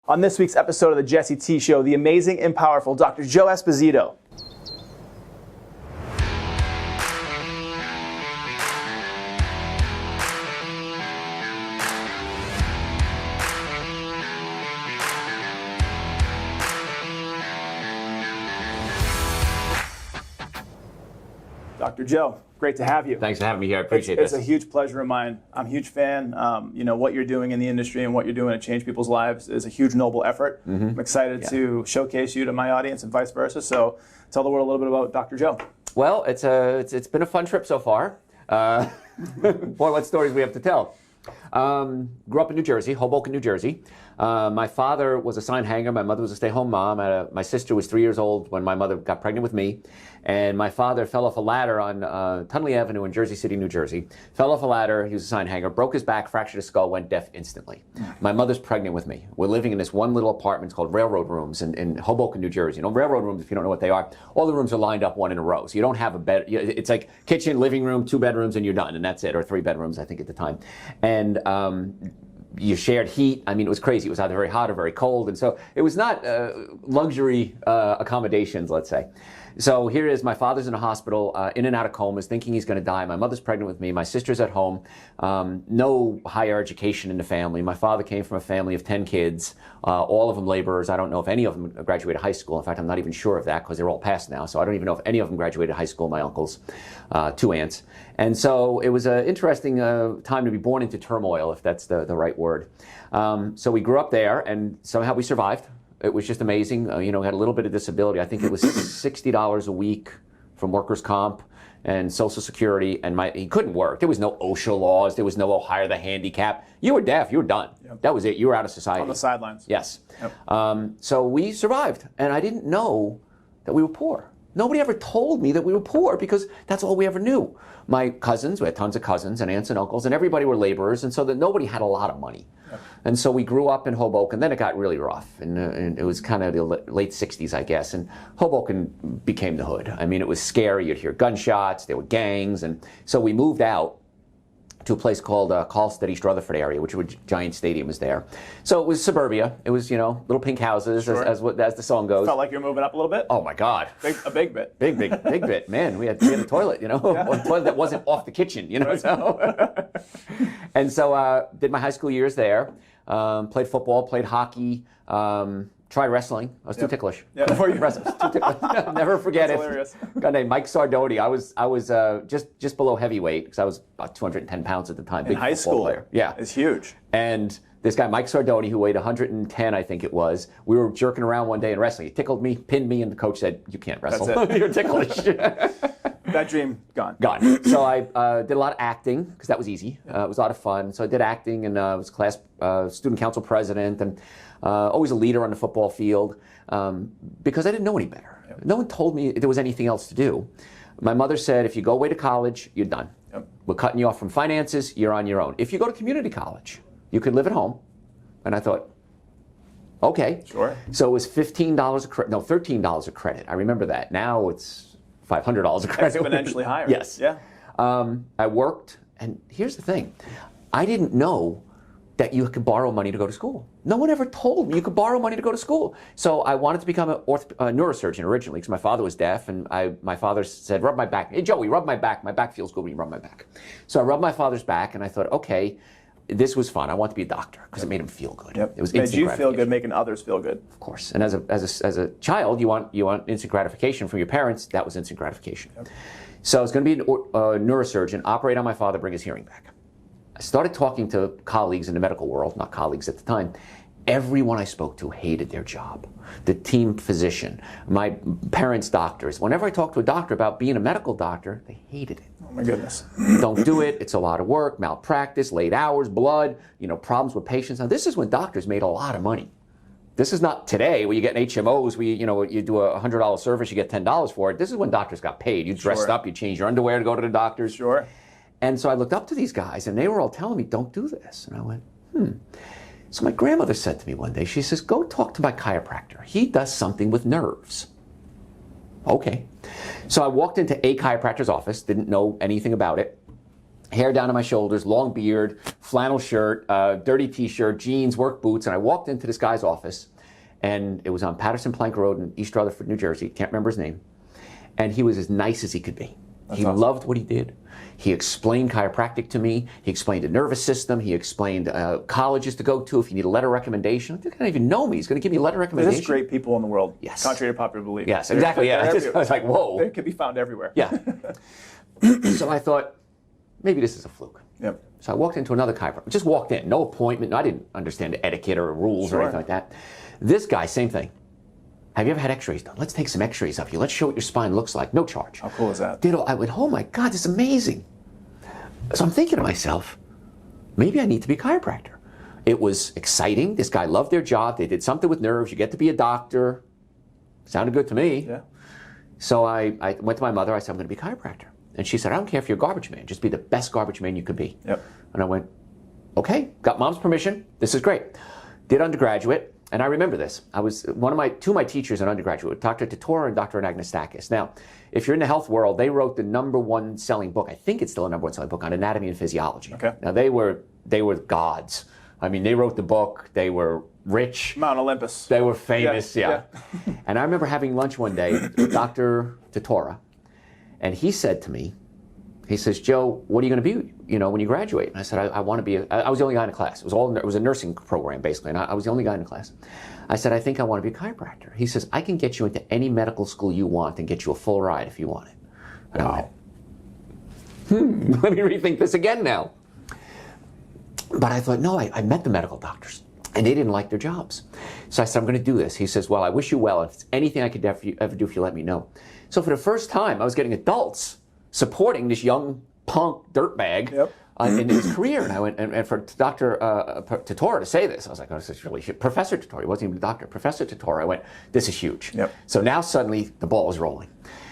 On this week's episode of the Jesse T Show, the amazing and powerful Dr. Joe Esposito. Dr. Joe, great to have you. Thanks for having me here. I appreciate It's a huge pleasure of mine. I'm a huge fan. What you're doing in the industry and what you're doing to change people's lives is a huge noble effort. I'm excited to showcase you to my audience and vice versa. So tell the world a little bit about Dr. Joe. Well, it's been a fun trip so far. Boy, what stories we have to tell. Grew up in New Jersey, Hoboken, New Jersey. My father was a sign hanger. My mother was a stay-home mom. My sister was 3 years old when my mother got pregnant with me. And my father fell off a ladder on Tunley Avenue in Jersey City, New Jersey. Fell off a ladder. He was a sign hanger. Broke his back, fractured his skull, went deaf instantly. My mother's pregnant with me. We're living in this one little apartment called Railroad Rooms in Hoboken, New Jersey. You know, Railroad Rooms, if you don't know what they are, all the rooms are lined up one in a row. So you don't have a bed. It's like kitchen, living room, 2 bedrooms, and you're done. And that's it. Or 3 bedrooms, I think, at the time. And you shared heat. I mean, it was crazy. It was either very hot or very cold. And so it was not luxury accommodations, let's say. So here it is. My father's in a hospital, in and out of comas, thinking he's going to die. My mother's pregnant with me. My sister's at home. No higher education in the family. My father came from a family of 10 kids, all of them laborers. I don't know if any of them graduated high school. In fact, I'm not even sure of that because they're all passed now. So I don't even know if any of them graduated high school, my uncles, 2 aunts. And so it was an interesting time to be born into turmoil, if that's the right word. So we grew up there, and somehow we survived. It was just amazing. We had a little bit of disability. I think it was $60 a week from workers' comp and Social Security, and he couldn't work. There was no OSHA laws. There was no hire the handicap. You were deaf. You were done. Yep. That was it. You were out of society. On the sidelines. Yes. Yep. So we survived, and I didn't know that we were poor. Nobody ever told me that we were poor because that's all we ever knew. My cousins, we had tons of cousins and aunts and uncles, and everybody were laborers, and so that nobody had a lot of money. Yep. And so we grew up in Hoboken. Then it got really rough, and it was kind of the late 60s, I guess, and Hoboken became the hood. I mean, it was scary. You'd hear gunshots. There were gangs, and so we moved out to a place called Carlstead, East Rutherford area, which was Giant Stadium was there. So it was suburbia. It was, little pink houses, sure, as the song goes. Felt like you were moving up a little bit? Oh my God. A big bit. Big bit. Man, we had a toilet, yeah. A toilet that wasn't off the kitchen, Right. So. And so did my high school years there. Played football, played hockey, tried wrestling. I was too ticklish. Yeah. Before you wrestled, too ticklish. Never forget That's it. Hilarious. A guy named Mike Sardoni. I was just below heavyweight because I was about 210 pounds at the time. In high school player. Yeah. It's huge. And this guy, Mike Sardoni, who weighed 110, I think it was, we were jerking around one day in wrestling. He tickled me, pinned me, and the coach said, "You can't wrestle. That's it. You're ticklish." That dream, gone. So I did a lot of acting because that was easy. It was a lot of fun. So I did acting and was class student council president and always a leader on the football field because I didn't know any better. Yep. No one told me there was anything else to do. My mother said, if you go away to college, you're done. Yep. We're cutting you off from finances. You're on your own. If you go to community college, you could live at home. And I thought, okay. Sure. So it was $15 a credit. No, $13 a credit. I remember that. Now it's $500 a credit. Exponentially higher. Yes. Yeah. I worked, and here's the thing. I didn't know that you could borrow money to go to school. No one ever told me you could borrow money to go to school. So I wanted to become a neurosurgeon originally because my father was deaf, and my father said, rub my back. Hey, Joey, rub my back. My back feels good when you rub my back. So I rubbed my father's back, and I thought, okay, this was fun. I want to be a doctor because it made him feel good. Yep. It was made instant you feel good, making others feel good. Of course. And as a child, you want instant gratification from your parents. That was instant gratification. Yep. So I was going to be a neurosurgeon, operate on my father, bring his hearing back. I started talking to colleagues in the medical world, not colleagues at the time. Everyone I spoke to hated their job. The team physician, my parents' doctors. Whenever I talked to a doctor about being a medical doctor, they hated it. Oh my goodness. Don't do it. It's a lot of work, malpractice, late hours, blood, problems with patients. Now, this is when doctors made a lot of money. This is not today where you get HMOs, where you do a $100 service, you get $10 for it. This is when doctors got paid. You dressed up, you changed your underwear to go to the doctors. Sure. And so I looked up to these guys, and they were all telling me, don't do this. And I went, So my grandmother said to me one day, she says, go talk to my chiropractor. He does something with nerves. Okay. So I walked into a chiropractor's office, didn't know anything about it. hair down to my shoulders, long beard, flannel shirt, dirty t-shirt, jeans, work boots, and I walked into this guy's office, and it was on Patterson Plank Road in East Rutherford, New Jersey. Can't remember his name. And he was as nice as he could be. That's he awesome. loved what he did. He explained chiropractic to me. He explained the nervous system. He explained colleges to go to if you need a letter of recommendation. He doesn't even know me. He's going to give me a letter of recommendation. There's great people in the world. Yes. Contrary to popular belief. Yes, exactly. They're I was like, whoa. They can be found everywhere. Yeah. So I thought, maybe this is a fluke. Yep. So I walked into another chiropractor. Just walked in, no appointment. I didn't understand the etiquette or rules or anything like that. This guy, same thing. Have you ever had x-rays done? Let's take some x-rays of you. Let's show what your spine looks like. No charge. How cool is that? I went, oh my God, this is amazing. So I'm thinking to myself, maybe I need to be a chiropractor. It was exciting. This guy loved their job. They did something with nerves. You get to be a doctor. Sounded good to me. Yeah. So I went to my mother. I said, I'm going to be a chiropractor. And she said, I don't care if you're a garbage man. Just be the best garbage man you could be. Yep. And I went, okay, got mom's permission. This is great. Did undergraduate. And I remember this. I was two of my teachers in undergraduate, Dr. Titora and Dr. Anagnostakis. Now, if you're in the health world, they wrote the #1 selling book. I think it's still a #1 selling book on anatomy and physiology. Okay. Now, they were gods. I mean, they wrote the book. They were rich. Mount Olympus. They were famous, yeah. Yeah. And I remember having lunch one day with Dr. Titora, and he said to me, he says, Joe, what are you going to be, when you graduate? And I said, I want to be, I was the only guy in the class. It was a nursing program, basically, and I was the only guy in the class. I said, I think I want to be a chiropractor. He says, I can get you into any medical school you want and get you a full ride if you want it. And I went, let me rethink this again now. But I thought, no, I met the medical doctors, and they didn't like their jobs. So I said, I'm going to do this. He says, well, I wish you well. If it's anything I could ever do for you, let me know. So for the first time, I was getting adults supporting this young punk dirtbag in his career. And I went, and for Dr. Titora to say this, I was like, oh, this is really huge. Professor Titora, he wasn't even a doctor. Professor Titora, I went, this is huge. Yep. So now suddenly the ball is rolling.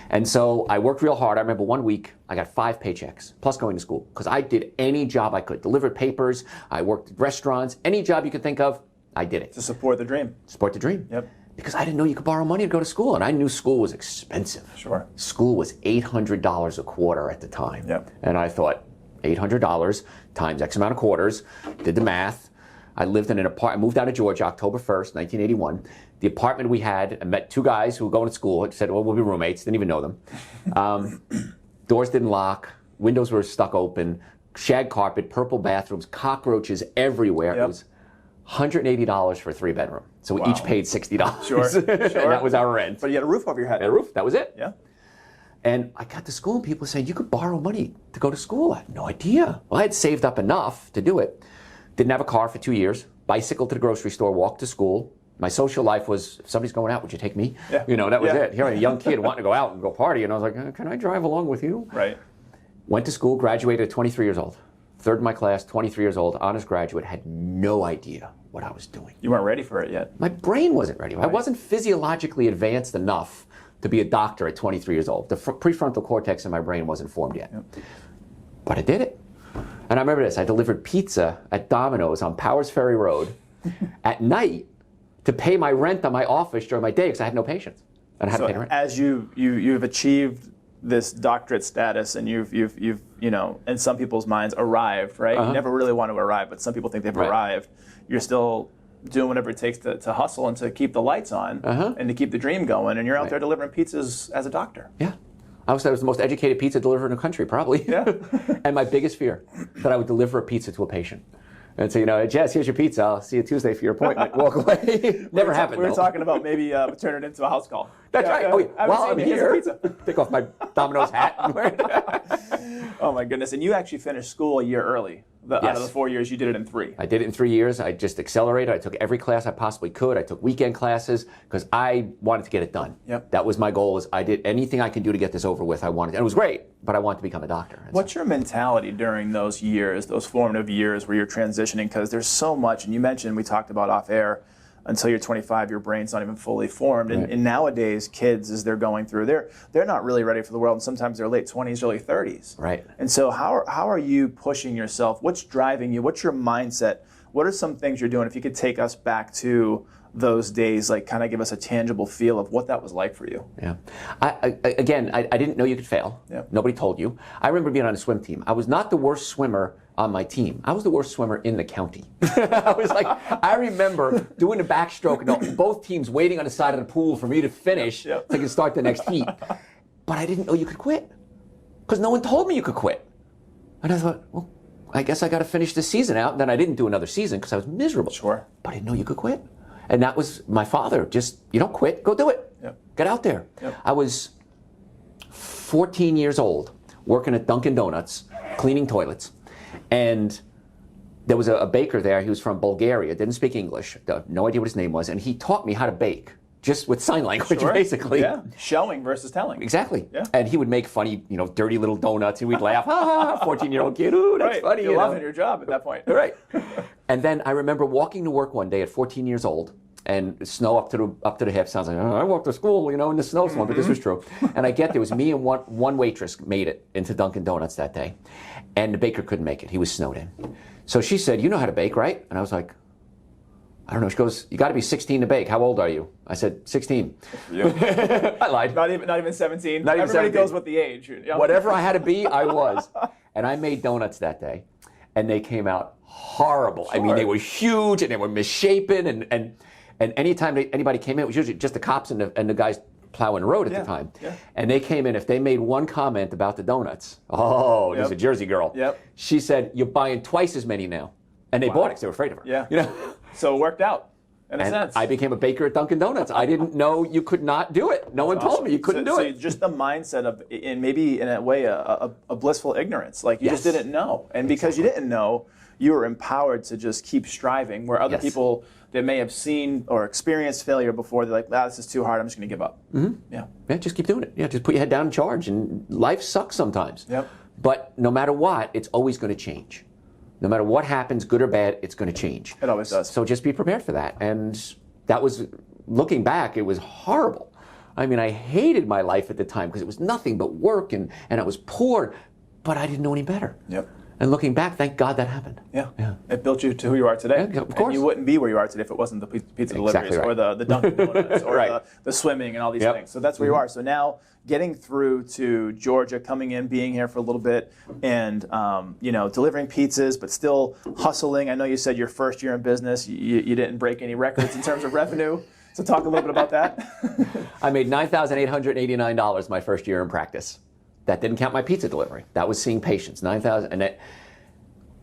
And so I worked real hard. I remember one week I got 5 paychecks, plus going to school, because I did any job I could. Delivered papers, I worked at restaurants, any job you could think of, I did it. To support the dream. Support the dream. Yep. Because I didn't know you could borrow money to go to school, and I knew school was expensive. Sure. School was $800 a quarter at the time. Yep. And I thought, $800 times X amount of quarters, did the math. I lived in an apartment, I moved out of Georgia October 1st, 1981. The apartment we had, I met 2 guys who were going to school, said, well, we'll be roommates, didn't even know them. Doors didn't lock, windows were stuck open, shag carpet, purple bathrooms, cockroaches everywhere. Yep. It was $180 for a 3-bedroom. So we each paid $60. Sure. And that was our rent. But you had a roof over your head. A roof, that was it. Yeah. And I got to school and people were saying, you could borrow money to go to school. I had no idea. Well, I had saved up enough to do it. Didn't have a car for 2 years. Bicycle to the grocery store, walked to school. My social life was, if somebody's going out, would you take me? Yeah. That was it. Here, a young kid wanting to go out and go party. And I was like, can I drive along with you? Right. Went to school, graduated at 23 years old. Third in my class, 23 years old, honors graduate, had no idea what I was doing. You weren't ready for it yet. My brain wasn't ready. I wasn't physiologically advanced enough to be a doctor at 23 years old. The prefrontal cortex in my brain wasn't formed yet. Yep. But I did it. And I remember this. I delivered pizza at Domino's on Powers Ferry Road at night to pay my rent on my office during my day because I had no patience. And I had to pay rent. As you've achieved this doctorate status and you've in some people's minds arrived, right? You never really want to arrive, but some people think they've arrived. You're still doing whatever it takes to hustle and to keep the lights on and to keep the dream going, and you're out there delivering pizzas as a doctor. Yeah. I was the most educated pizza deliverer in the country, probably. Yeah. And my biggest fear, that I would deliver a pizza to a patient. And say, Jess, here's your pizza. I'll see you Tuesday for your appointment. Walk away. Never happened. We were talking about maybe turning it into a house call. That's right. Oh, while I'm here, pizza. take off my Domino's hat. Oh my goodness! And you actually finished school a year early. Out of the 4 years, you did it in 3. I did it in 3 years. I just accelerated. I took every class I possibly could. I took weekend classes because I wanted to get it done. Yep. That was my goal. I did anything I can do to get this over with. I wanted, and it was great. But I wanted to become a doctor. What's your mentality during those years, those formative years where you're transitioning? Because there's so much, and you mentioned, we talked about off air, until you're 25, your brain's not even fully formed. Right. And nowadays, kids, as they're going through, they're not really ready for the world. And sometimes they're late 20s, early 30s. Right. And so how are you pushing yourself? What's driving you? What's your mindset? What are some things you're doing? If you could take us back to those days, like kind of give us a tangible feel of what that was like for you. Yeah. I didn't know you could fail. Yeah. Nobody told you. I remember being on a swim team. I was not the worst swimmer on my team. I was the worst swimmer in the county. I remember doing a backstroke and both teams waiting on the side of the pool for me to finish so I could start the next heat. But I didn't know you could quit because no one told me you could quit. And I thought, well, I guess I got to finish this season out. And then I didn't do another season because I was miserable. Sure. But I didn't know you could quit. And that was my father. Just, you don't quit, go do it. Yep. Get out there. Yep. I was 14 years old, working at Dunkin' Donuts, cleaning toilets. And there was a baker there. He was from Bulgaria, didn't speak English, no idea what his name was. And he taught me how to bake, just with sign language, basically. Yeah, showing versus telling. Exactly. Yeah. And he would make funny, dirty little donuts, and we'd laugh, ha ha, 14-year-old kid, ooh, that's funny. You're loving your job at that point. Right. And then I remember walking to work one day at 14 years old, and snow up to the hips. Sounds like, I walked to school, in the snowstorm, but this was true. And I get there, it was me and one waitress made it into Dunkin' Donuts that day. And the baker couldn't make it. He was snowed in. So she said, you know how to bake, right? And I was like, I don't know. She goes, you got to be 16 to bake. How old are you? I said, 16. I lied. Not even 17. Not even Everybody 17. goes with the age. Whatever I had to be, I was. And I made donuts that day, and they came out horrible. Sure. I mean, they were huge, and they were misshapen, and anytime anybody came in, it was usually just the cops and the guys plowing the road at the time. Yeah. And they came in, if they made one comment about the donuts, there's a Jersey girl. Yep. She said, you're buying twice as many now. And they bought it because they were afraid of her. Yeah. So it worked out, in a sense. I became a baker at Dunkin' Donuts. I didn't know you could not do it. No one told me you couldn't do it. So just the mindset of, and maybe in a way, a blissful ignorance. Like you just didn't know. And because you didn't know, you were empowered to just keep striving, where other people that may have seen or experienced failure before, they're like, this is too hard, I'm just going to give up. Mm-hmm. Yeah, just keep doing it. Yeah, just put your head down and charge. And life sucks sometimes. Yep. But no matter what, it's always going to change. No matter what happens, good or bad, it's going to change. It always does. So just be prepared for that. And that was, looking back, it was horrible. I mean, I hated my life at the time because it was nothing but work and I was poor, but I didn't know any better. Yep. And looking back, thank God that happened. Yeah. It built you to who you are today. Yeah, of course. And you wouldn't be where you are today if it wasn't the pizza deliveries or the Dunkin' Donuts or the swimming and all these things. So that's where you are. So now getting through to Georgia, coming in, being here for a little bit, and delivering pizzas, but still hustling. I know you said your first year in business, you didn't break any records in terms of revenue. So talk a little bit about that. I made $9,889 my first year in practice. That didn't count my pizza delivery. That was seeing patients, 9,000. And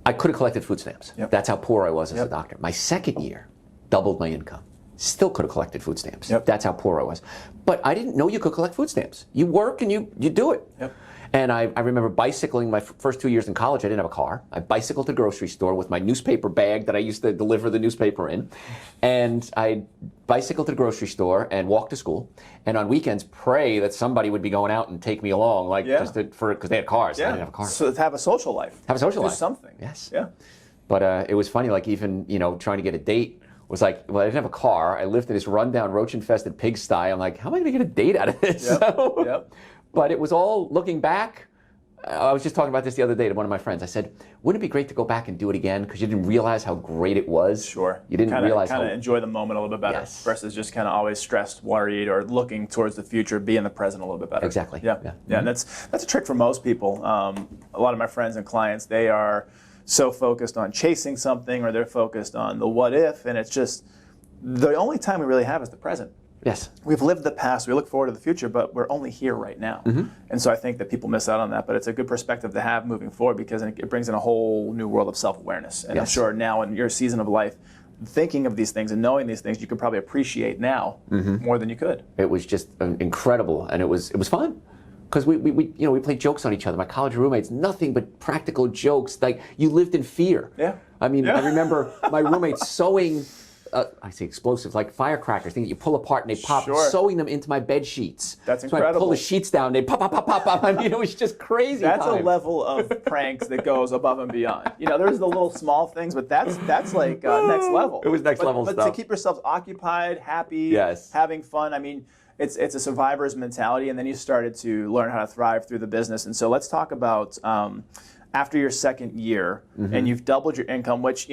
I could have collected food stamps. Yep. That's how poor I was as a doctor. My second year, doubled my income. Still could have collected food stamps. Yep. That's how poor I was. But I didn't know you could collect food stamps. You work and you do it. Yep. And I remember bicycling my first 2 years in college. I didn't have a car. I bicycled to the grocery store with my newspaper bag that I used to deliver the newspaper in. And I bicycled to the grocery store and walked to school. And on weekends, pray that somebody would be going out and take me along, because they had cars. Yeah. I didn't have a car. So to have a social life. Have a social life. Do something. Yes. Yeah. But it was funny, even, trying to get a date was like, well, I didn't have a car. I lived in this rundown, roach-infested pigsty. I'm like, how am I going to get a date out of this? Yep. But it was all, looking back, I was just talking about this the other day to one of my friends. I said, wouldn't it be great to go back and do it again? Because you didn't realize how great it was. Sure. You didn't realize how... Kind of enjoy the moment a little bit better versus just kind of always stressed, worried, or looking towards the future, be in the present a little bit better. Exactly. Yeah. Mm-hmm. And that's a trick for most people. A lot of my friends and clients, they are so focused on chasing something, or they're focused on the what if, and it's just the only time we really have is the present. Yes. We've lived the past, we look forward to the future, but we're only here right now. Mm-hmm. And so I think that people miss out on that, but it's a good perspective to have moving forward, because it brings in a whole new world of self-awareness. And I'm sure now in your season of life, thinking of these things and knowing these things, you could probably appreciate now more than you could. It was just incredible, and it was fun. Because we played jokes on each other. My college roommates, nothing but practical jokes. Like, you lived in fear. Yeah. I mean, I remember my roommates sewing, I say explosives, like firecrackers, things that you pull apart and they pop, sewing them into my bed sheets. That's incredible. incredible. I pull the sheets down, they pop, pop, pop, pop, pop. I mean, it was just crazy. That's a level of pranks that goes above and beyond. There's the little small things, but that's like next level. It was next level stuff. But to keep yourselves occupied, happy, having fun, I mean, it's a survivor's mentality, and then you started to learn how to thrive through the business. And so let's talk about after your second year, and you've doubled your income, which,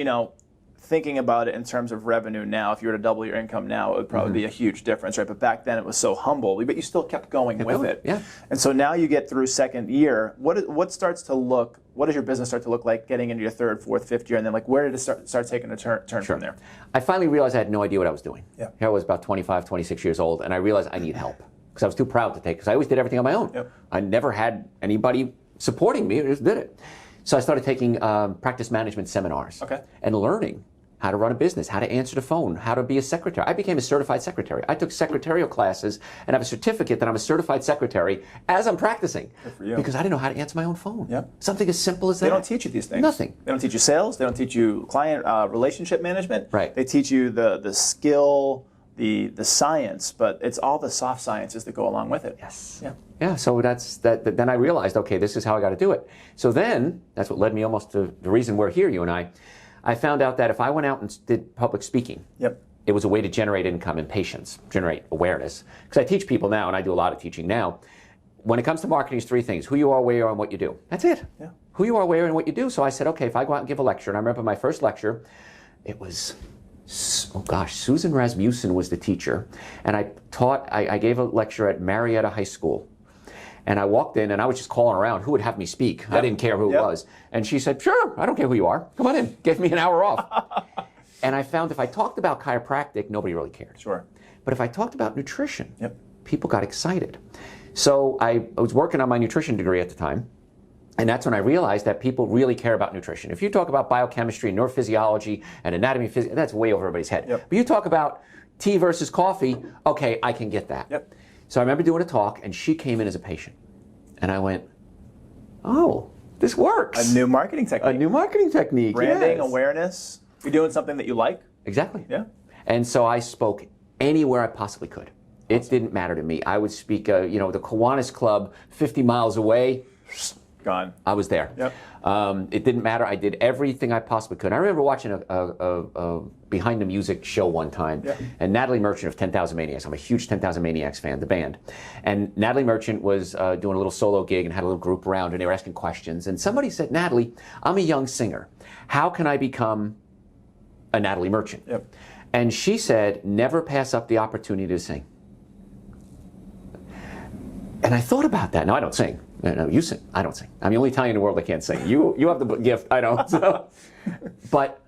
thinking about it in terms of revenue now, if you were to double your income now, it would probably be a huge difference, right? But back then it was so humble, but you still kept going with it. Yeah. And so now you get through second year. What does your business start to look like getting into your third, fourth, fifth year? And then like where did it start taking a turn from there? I finally realized I had no idea what I was doing. Yeah. Here I was about 25, 26 years old, and I realized I need help because I was too proud to take, because I always did everything on my own. Yep. I never had anybody supporting me, I just did it. So I started taking practice management seminars and learning how to run a business, how to answer the phone, how to be a secretary. I became a certified secretary. I took secretarial classes and have a certificate that I'm a certified secretary as I'm practicing. Good for you. Because I didn't know how to answer my own phone. Yep. Something as simple as that. They don't teach you these things. Nothing. They don't teach you sales. They don't teach you client relationship management. Right. They teach you the skill, the science, but it's all the soft sciences that go along with it. Yes. Yeah. Yeah, so then I realized, okay, this is how I got to do it. So then, that's what led me almost to the reason we're here, you and I found out that if I went out and did public speaking, it was a way to generate income and patience, generate awareness. Because I teach people now, and I do a lot of teaching now. When it comes to marketing, it's three things: who you are, where you are, and what you do. That's it. Yeah. Who you are, where you are, and what you do. So I said, okay, if I go out and give a lecture, and I remember my first lecture, it was, oh gosh, Susan Rasmussen was the teacher, and I gave a lecture at Marietta High School. And I walked in, and I was just calling around who would have me speak. Yep. I didn't care who it was. And she said, sure, I don't care who you are. Come on in. Gave me an hour off. And I found if I talked about chiropractic, nobody really cared. Sure. But if I talked about nutrition, people got excited. So I was working on my nutrition degree at the time. And that's when I realized that people really care about nutrition. If you talk about biochemistry, neurophysiology, and anatomy, physics, that's way over everybody's head. But you talk about tea versus coffee, okay, I can get that. So I remember doing a talk, and she came in as a patient. And I went, oh, this works. A new marketing technique. A new marketing technique, branding, awareness. You're doing something that you like. Exactly. Yeah. And so I spoke anywhere I possibly could. It didn't matter to me. I would speak, the Kiwanis Club 50 miles away. Gone. I was there. Yep. It didn't matter. I did everything I possibly could. I remember watching a Behind the Music show one time, and Natalie Merchant of 10,000 Maniacs. I'm a huge 10,000 Maniacs fan, the band. And Natalie Merchant was doing a little solo gig and had a little group around, and they were asking questions. And somebody said, Natalie, I'm a young singer. How can I become a Natalie Merchant? And she said, never pass up the opportunity to sing. And I thought about that. Now, I don't sing. No, you sing. I don't sing. I'm the only Italian in the world that can't sing. You have the gift. I don't. So. But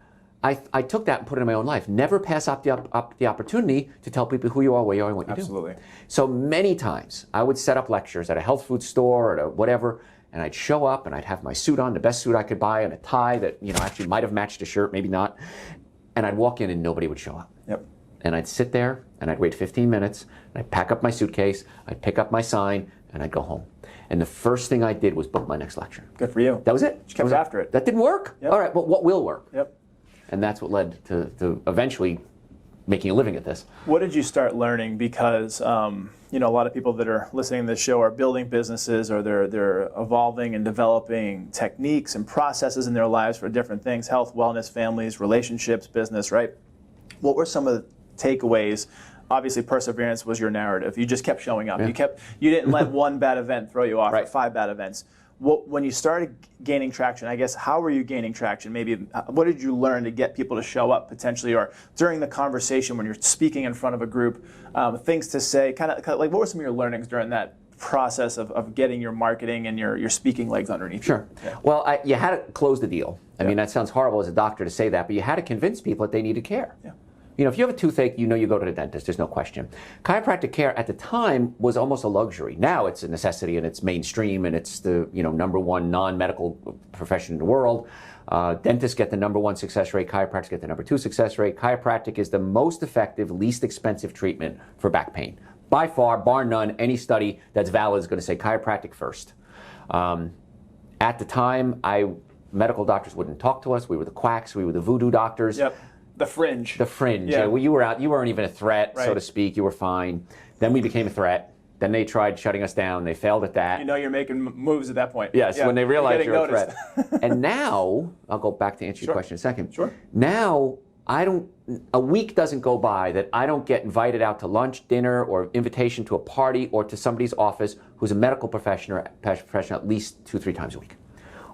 I took that and put it in my own life. Never pass up the opportunity to tell people who you are, where you are, and what you do. Absolutely. So many times I would set up lectures at a health food store or at a whatever, and I'd show up and I'd have my suit on, the best suit I could buy, and a tie that actually might have matched a shirt, maybe not. And I'd walk in and nobody would show up. And I'd sit there and I'd wait 15 minutes, and I'd pack up my suitcase, I'd pick up my sign, and I'd go home. And the first thing I did was book my next lecture. Good for you. That was it. You kept after it. That didn't work? All right, but what will work? And that's what led to eventually making a living at this. What did you start learning? Because a lot of people that are listening to this show are building businesses, or they're evolving and developing techniques and processes in their lives for different things: health, wellness, families, relationships, business, right? What were some of the takeaways? Obviously, perseverance was your narrative. You just kept showing up. You didn't let one bad event throw you off, or 5 bad events. When you started gaining traction, I guess, how were you gaining traction? Maybe what did you learn to get people to show up potentially, or during the conversation when you're speaking in front of a group, things to say, kind of like, what were some of your learnings during that process of getting your marketing and your speaking legs underneath you? Well, you had to close the deal. I mean, that sounds horrible as a doctor to say that, but you had to convince people that they need to care. If you have a toothache, you go to the dentist, there's no question. Chiropractic care at the time was almost a luxury. Now it's a necessity, and it's mainstream, and it's the #1 non-medical profession in the world. Dentists get the #1 success rate, chiropractors get the #2 success rate. Chiropractic is the most effective, least expensive treatment for back pain. By far, bar none, any study that's valid is going to say chiropractic first. At the time, medical doctors wouldn't talk to us. We were the quacks, we were the voodoo doctors. The fringe. The fringe. Well, you were out. You weren't even a threat, so to speak. You were fine. Then we became a threat. Then they tried shutting us down. They failed at that. You're making moves at that point. Yes, when they realized you're a threat. And now, I'll go back to answer your question in a second. Now, a week doesn't go by that I don't get invited out to lunch, dinner, or invitation to a party, or to somebody's office who's a medical professional at least 2-3 times a week.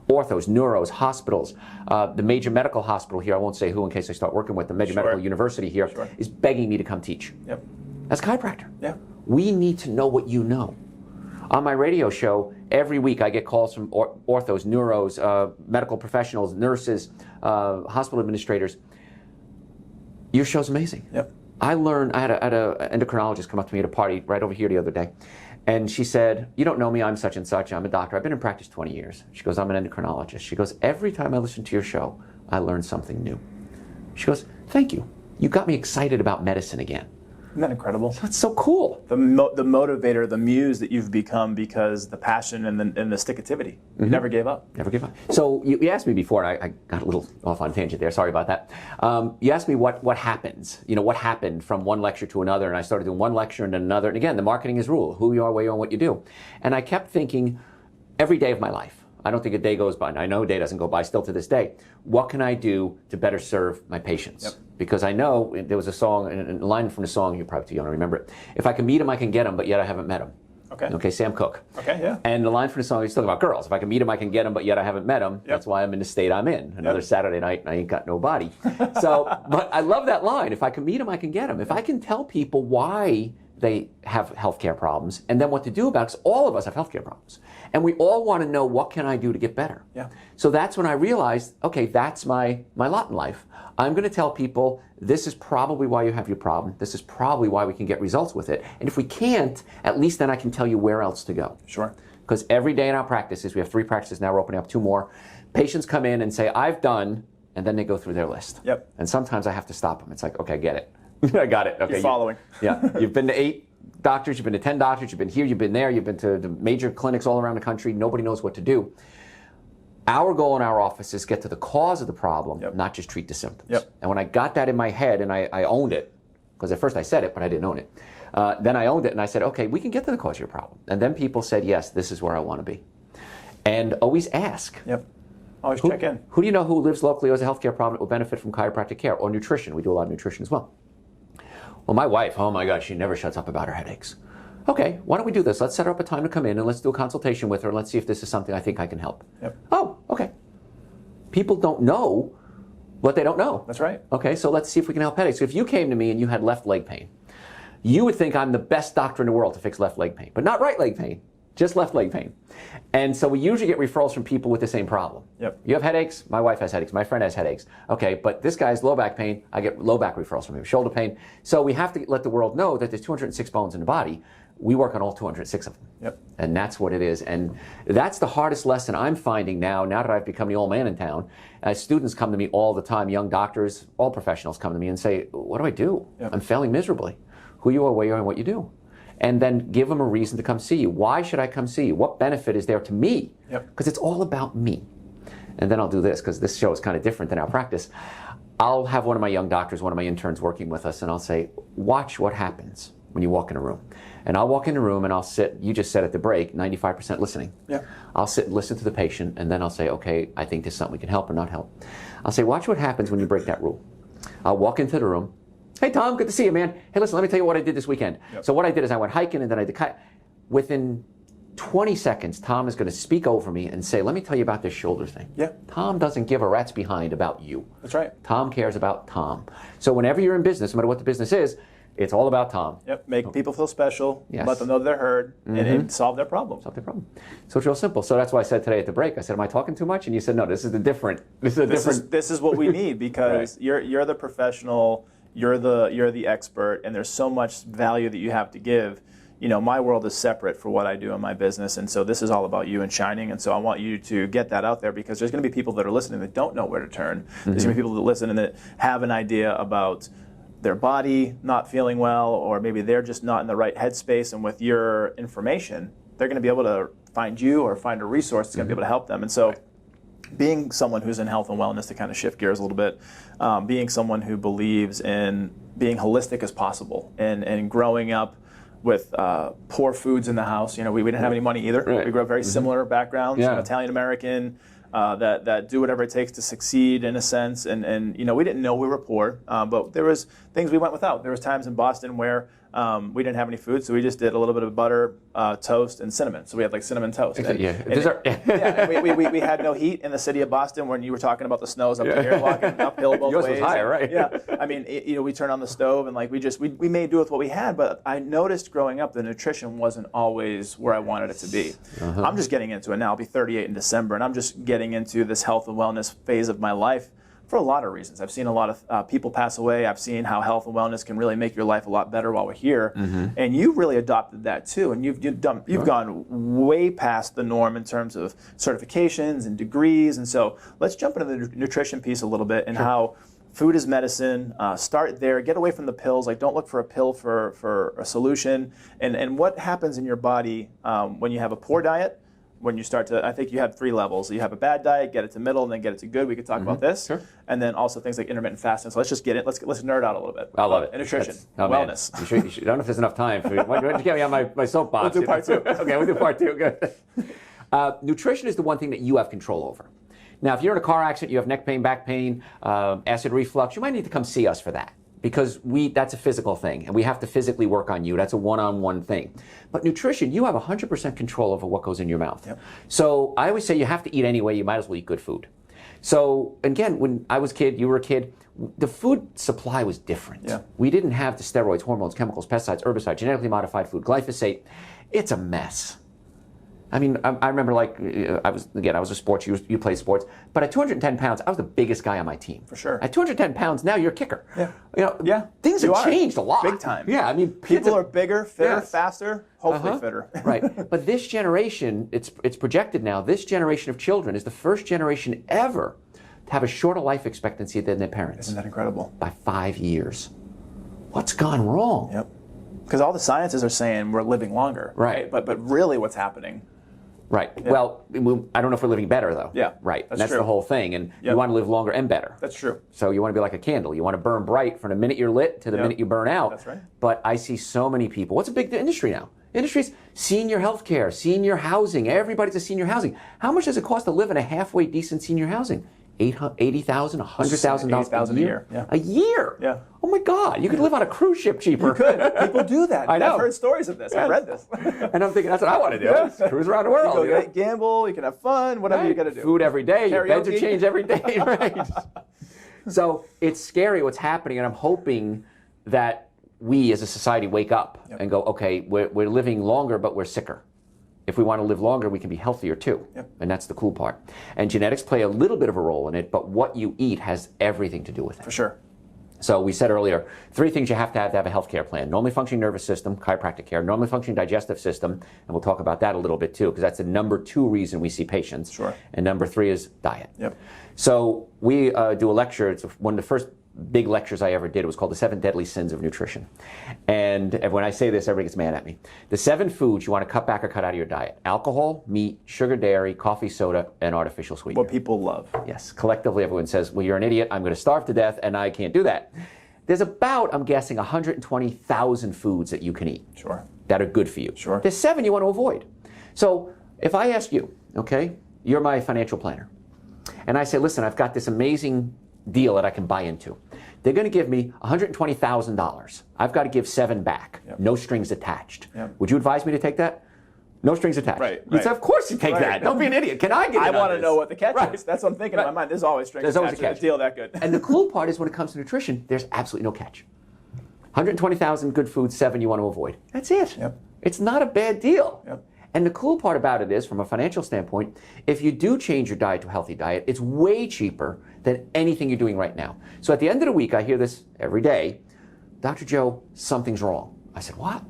orthos, neuros, hospitals. The major medical hospital here, I won't say who in case I start working with, the major medical university here is begging me to come teach. Yep. As a chiropractor. Yeah. We need to know what you know. On my radio show, every week I get calls from orthos, neuros, medical professionals, nurses, hospital administrators. Your show's amazing. Yep. I learned, I had an endocrinologist come up to me at a party right over here the other day. And she said, you don't know me, I'm such and such, I'm a doctor. I've been in practice 20 years. She goes, I'm an endocrinologist. She goes, every time I listen to your show, I learn something new. She goes, thank you. You got me excited about medicine again. Isn't that incredible? That's so cool. The motivator, the muse that you've become because the passion and the stick-activity. You never gave up. Never give up. So you asked me before, and I got a little off on a tangent there, sorry about that. You asked me what happens, what happened from one lecture to another, and I started doing one lecture and then another. And again, the marketing is rule, who you are, where you are, and what you do. And I kept thinking every day of my life, I don't think a day goes by, and I know a day doesn't go by still to this day, what can I do to better serve my patients? Yep. Because I know there was a song, a line from the song, you're probably too young to remember it. If I can meet him, I can get him, but yet I haven't met him. Okay. Okay, Sam Cooke. Okay, yeah. And the line from the song is talking about girls. If I can meet him, I can get him, but yet I haven't met him. Yep. That's why I'm in the state I'm in. Another Saturday night, and I ain't got no body. So, but I love that line. If I can meet him, I can get him. If I can tell people why they have healthcare problems and then what to do about it, because all of us have healthcare problems. And we all want to know, what can I do to get better? Yeah. So that's when I realized, okay, that's my lot in life. I'm going to tell people, this is probably why you have your problem. This is probably why we can get results with it. And if we can't, at least then I can tell you where else to go. Sure. Because every day in our practices, we have 3 practices now, we're opening up 2 more. Patients come in and say, I've done, and then they go through their list. Yep. And sometimes I have to stop them. It's like, okay, I get it. I got it. Okay. You're following. You've been to 8 doctors, you've been to 10 doctors, you've been here, you've been there, you've been to the major clinics all around the country. Nobody knows what to do. Our goal in our office is get to the cause of the problem, not just treat the symptoms. Yep. And when I got that in my head and I owned it, because at first I said it, but I didn't own it. Then I owned it and I said, okay, we can get to the cause of your problem. And then people said, yes, this is where I want to be. And always ask. Yep. Always check in. Who do you know who lives locally who has a healthcare problem that will benefit from chiropractic care or nutrition? We do a lot of nutrition as well. Well, my wife, oh my God, she never shuts up about her headaches. Okay, why don't we do this? Let's set her up a time to come in and let's do a consultation with her and let's see if this is something I think I can help. Yep. Oh, okay. People don't know what they don't know. That's right. Okay, so let's see if we can help headaches. So if you came to me and you had left leg pain, you would think I'm the best doctor in the world to fix left leg pain, but not right leg pain, just left leg pain. And so we usually get referrals from people with the same problem. Yep. You have headaches, my wife has headaches, my friend has headaches. Okay, but this guy's low back pain, I get low back referrals from him, shoulder pain. So we have to let the world know that there's 206 bones in the body. We work on all 206 of them. Yep. And that's what it is. And that's the hardest lesson I'm finding now that I've become the old man in town. Students come to me all the time, young doctors, all professionals come to me and say, what do I do? Yep. I'm failing miserably. Who you are, where you are, and what you do. And then give them a reason to come see you. Why should I come see you? What benefit is there to me? Because it's all about me. And then I'll do this, because this show is kind of different than our practice. I'll have one of my young doctors, one of my interns working with us, and I'll say, watch what happens when you walk in a room. And I'll walk in the room and I'll sit, you just said at the break, 95% listening. Yeah. I'll sit and listen to the patient, and then I'll say, okay, I think this is something we can help or not help. I'll say, watch what happens when you break that rule. I'll walk into the room. Hey, Tom, good to see you, man. Hey, listen, let me tell you what I did this weekend. Yep. So what I did is I went hiking and then I did within 20 seconds, Tom is going to speak over me and say, let me tell you about this shoulder thing. Yeah. Tom doesn't give a rat's behind about you. That's right. Tom cares about Tom. So whenever you're in business, no matter what the business is, it's all about Tom. Yep. Make people feel special. Yes. Let them know they're heard, and solve their problem. Solve their problem. So it's real simple. So that's why I said today at the break, I said, am I talking too much? And you said, no, this is This is what we need, because right. you're the professional. You're the expert, and there's so much value that you have to give. You know, my world is separate for what I do in my business, and so this is all about you and shining. And so I want you to get that out there, because there's going to be people that are listening that don't know where to turn. There's going to be people that listen and that have an idea about their body not feeling well, or maybe they're just not in the right headspace. And with your information, they're going to be able to find you or find a resource that's going to be able to help them. And so, being someone who's in health and wellness, to kind of shift gears a little bit, being someone who believes in being holistic as possible, and growing up with poor foods in the house. You know, we didn't have any money either. Right. We grew up very similar backgrounds, Italian American, that do whatever it takes to succeed in a sense. And you know, we didn't know we were poor, but there was things we went without. There was times in Boston where we didn't have any food, so we just did a little bit of butter, toast, and cinnamon. So we had like cinnamon toast. And, we had no heat in the city of Boston when you were talking about the snows up here, walking uphill both Yours ways. was higher, right? Yeah, I mean, we turned on the stove and like we made do with what we had. But I noticed growing up the nutrition wasn't always where I wanted it to be. I'm just getting into it now. I'll be 38 in December, and I'm just getting into this health and wellness phase of my life. For a lot of reasons. I've seen a lot of people pass away. I've seen how health and wellness can really make your life a lot better while we're here. And you really adopted that too. And you've gone way past the norm in terms of certifications and degrees. And so let's jump into the nutrition piece a little bit and how food is medicine. Start there. Get away from the pills. Like, don't look for a pill for a solution. And what happens in your body when you have a poor diet. When you start to, I think you have 3 levels. You have a bad diet, get it to middle, and then get it to good. We could talk about this. Sure. And then also things like intermittent fasting. So let's just get it. Let's nerd out a little bit. I love it. And nutrition, wellness. You should, I don't know if there's enough time for you. Why don't you get me on my soapbox? We'll do part 2. Okay, we'll do part 2. Good. Nutrition is the one thing that you have control over. Now, if you're in a car accident, you have neck pain, back pain, acid reflux, you might need to come see us for that. Because that's a physical thing, and we have to physically work on you. That's a one-on-one thing. But nutrition, you have 100% control over what goes in your mouth. Yep. So I always say you have to eat anyway. You might as well eat good food. So again, when I was a kid, you were a kid, the food supply was different. Yeah. We didn't have the steroids, hormones, chemicals, pesticides, herbicides, genetically modified food, glyphosate. It's a mess. I mean, I remember, like, I was a sports, you played sports, but at 210 pounds, I was the biggest guy on my team. For sure. At 210 pounds, now you're a kicker. Yeah. You know, things have changed a lot. Big time. Yeah, I mean, people are bigger, fitter, faster, hopefully fitter. Right. But this generation, it's projected now, this generation of children is the first generation ever to have a shorter life expectancy than their parents. Isn't that incredible? By 5 years. What's gone wrong? Yep. Because all the sciences are saying we're living longer. Right. But really what's happening. Right. Yeah. Well, I don't know if we're living better, though. Yeah. Right. That's the whole thing. And you want to live longer and better. That's true. So you want to be like a candle. You want to burn bright from the minute you're lit to the minute you burn out. That's right. But I see so many people. What's a big industry now? Industries, senior health care, senior housing. Everybody's a senior housing. How much does it cost to live in a halfway decent senior housing? $80,000, $100,000 a year. Yeah. A year? Yeah. Oh my God! You could live on a cruise ship cheaper. You could. People do that. I know. I've heard stories of this. I've read this. And I'm thinking that's what I want to do. Cruise around the world. You can gamble. You can have fun. Whatever you got to do. Food every day. Your beds are Karaoke. changed every day. Right. So it's scary what's happening, and I'm hoping that we as a society wake up and go, okay, we're living longer, but we're sicker. If we want to live longer, we can be healthier too. Yep. And that's the cool part. And genetics play a little bit of a role in it, but what you eat has everything to do with it. For sure. So we said earlier, 3 things you have to have a healthcare plan. Normally functioning nervous system, chiropractic care, normally functioning digestive system, and we'll talk about that a little bit too, because that's the number 2 reason we see patients. Sure. And number 3 is diet. Yep. So we do a lecture. It's one of the first big lectures I ever did. It was called The 7 Deadly Sins of Nutrition. And when I say this, everybody gets mad at me. The 7 foods you want to cut back or cut out of your diet: alcohol, meat, sugar, dairy, coffee, soda, and artificial sweetener. What people love. Yes. Collectively, everyone says, well, you're an idiot. I'm going to starve to death, and I can't do that. There's about, I'm guessing, 120,000 foods that you can eat. Sure. That are good for you. Sure. There's 7 you want to avoid. So if I ask you, okay, you're my financial planner, and I say, listen, I've got this amazing deal that I can buy into. They're going to give me $120,000. I've got to give 7 back. Yep. No strings attached. Yep. Would you advise me to take that? No strings attached. Right. You'd say, of course you take that. Don't be an idiot. Can I get it? I want to know what the catch is. That's what I'm thinking in my Right. mind. There's always strings There's always attached a catch. to a deal that good. And the cool part is when it comes to nutrition, there's absolutely no catch. 120,000 good foods, 7 you want to avoid. That's it. Yep. It's not a bad deal. Yep. And the cool part about it is, from a financial standpoint, if you do change your diet to a healthy diet, it's way cheaper than anything you're doing right now. So at the end of the week, I hear this every day: Dr. Joe, something's wrong. I said, what?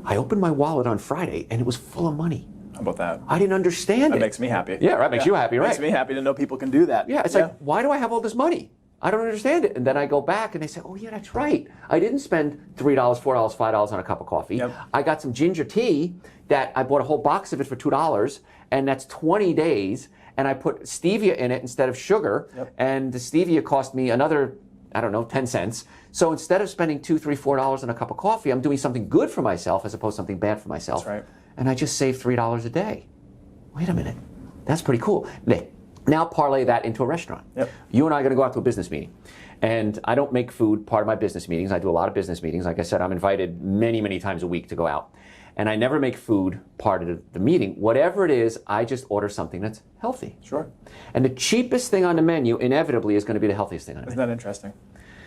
I opened my wallet on Friday and it was full of money. How about that? I didn't understand it. That makes me happy. Yeah, right. Makes you happy, right? Makes me happy to know people can do that. Yeah, it's like, why do I have all this money? I don't understand it. And then I go back and they say, oh yeah, that's right. I didn't spend $3, $4, $5 on a cup of coffee. Yep. I got some ginger tea that I bought a whole box of it for $2, and that's 20 days. And I put stevia in it instead of sugar. Yep. And the stevia cost me another, I don't know, 10 cents. So instead of spending $2, $3, $4 on a cup of coffee, I'm doing something good for myself as opposed to something bad for myself. That's right. And I just saved $3 a day. Wait a minute. That's pretty cool. Nick, Now parlay that into a restaurant. Yep. You and I are going to go out to a business meeting. And I don't make food part of my business meetings. I do a lot of business meetings. Like I said, I'm invited many, many times a week to go out. And I never make food part of the meeting. Whatever it is, I just order something that's healthy. Sure. And the cheapest thing on the menu inevitably is going to be the healthiest thing on the menu. Isn't that interesting?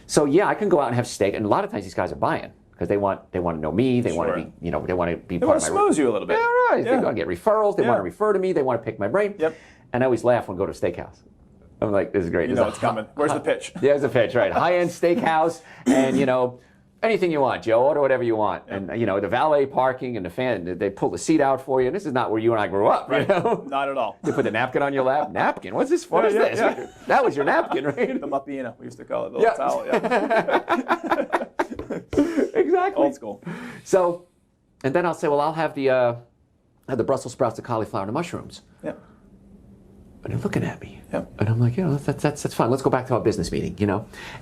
So yeah, I can go out and have steak. And a lot of times these guys are buying because they want to know me. They want to be, they want to be part of my. They want to schmooze you a little bit. Yeah, right. Yeah. They want to get referrals. They want to refer to me. They want to pick my brain. Yep. And I always laugh when I go to a steakhouse. I'm like, this is great. You know it's coming. Where's the pitch? There's the pitch, right? High-end steakhouse, and anything you want, Joe. Order whatever you want, and the valet parking and the fan. They pull the seat out for you. This is not where you and I grew up, right? Not at all. They put the napkin on your lap. Napkin? What's this? What is this? Yeah. That was your napkin, right? The muppina, we used to call it. The little towel. Yeah. Exactly. Old school. So, and then I'll say, well, I'll have the Brussels sprouts, the cauliflower, and the mushrooms. Yeah. And they're looking at me. Yep. And I'm like, that's fine. Let's go back to our business meeting,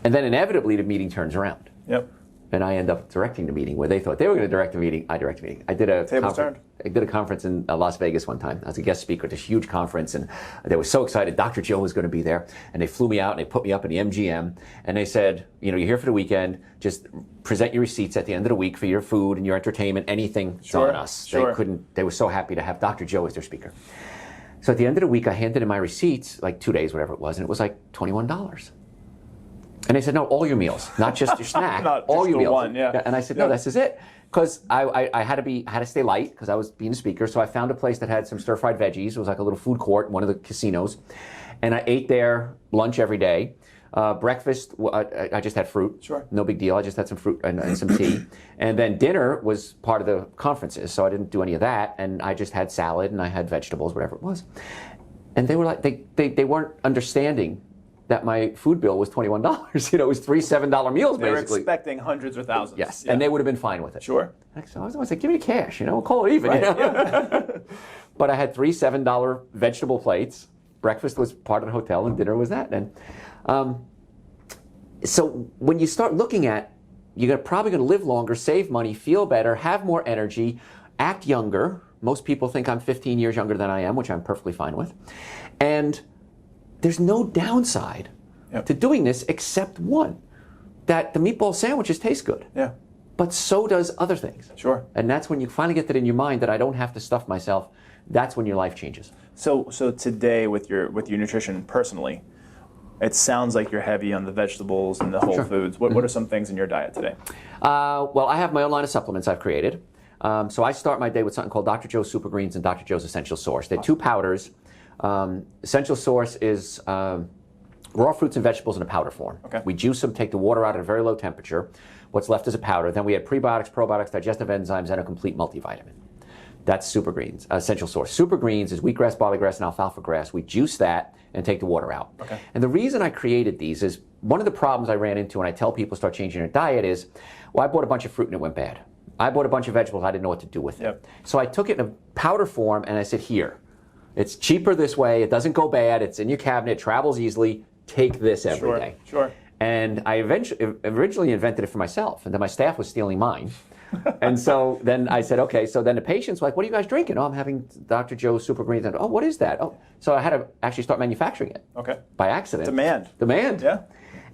And then inevitably the meeting turns around. Yep. And I end up directing the meeting where they thought they were going to direct the meeting. I direct the meeting. I did a conference in Las Vegas one time. I was a guest speaker at this huge conference, and they were so excited. Dr. Joe was going to be there, and they flew me out and they put me up in the MGM, and they said, you're here for the weekend. Just present your receipts at the end of the week for your food and your entertainment. Anything's on us. Sure. They were so happy to have Dr. Joe as their speaker. So at the end of the week, I handed in my receipts, like 2 days, whatever it was, and it was like $21. And they said, no, all your meals, not just your snack, all your meals. One, yeah. And I said, no, this is it. Because I had to stay light because I was being a speaker. So I found a place that had some stir-fried veggies. It was like a little food court in one of the casinos. And I ate there lunch every day. Breakfast, I just had fruit. Sure. No big deal. I just had some fruit and some tea. And then dinner was part of the conferences, so I didn't do any of that. And I just had salad and I had vegetables, whatever it was. And they were like, they weren't understanding that my food bill was $21. It was $3 $7 meals, basically. They were expecting hundreds or thousands. Yes, and they would have been fine with it. Sure. So I was always like, give me the cash, we'll call it even. Right. Yeah. But I had $3 $7 vegetable plates. Breakfast was part of the hotel, and dinner was that. And so when you start looking at, you're probably going to live longer, save money, feel better, have more energy, act younger. Most people think I'm 15 years younger than I am, which I'm perfectly fine with. And there's no downside to doing this except one, that the meatball sandwiches taste good. Yeah. But so does other things. Sure. And that's when you finally get that in your mind that I don't have to stuff myself. That's when your life changes. So today with your nutrition personally, it sounds like you're heavy on the vegetables and the whole foods. What are some things in your diet today? Well, I have my own line of supplements I've created. So I start my day with something called Dr. Joe's Super Greens and Dr. Joe's Essential Source. They're two powders. Essential Source is raw fruits and vegetables in a powder form. Okay. We juice them, take the water out at a very low temperature. What's left is a powder. Then we add prebiotics, probiotics, digestive enzymes, and a complete multivitamin. That's Super Greens, Essential Source. Super Greens is wheatgrass, barleygrass, and alfalfa grass. We juice that and take the water out. Okay. And the reason I created these is one of the problems I ran into when I tell people start changing their diet is, well, I bought a bunch of fruit and it went bad. I bought a bunch of vegetables, I didn't know what to do with it. Yep. So I took it in a powder form and I said, here, it's cheaper this way, it doesn't go bad, it's in your cabinet, it travels easily, take this every day. Sure. And I originally invented it for myself, and then my staff was stealing mine. And so then I said, okay, so then the patients were like, what are you guys drinking? Oh, I'm having Dr. Joe's Super Greens. And, oh, what is that? Oh, so I had to actually start manufacturing it. Okay. By accident. Demand. Yeah.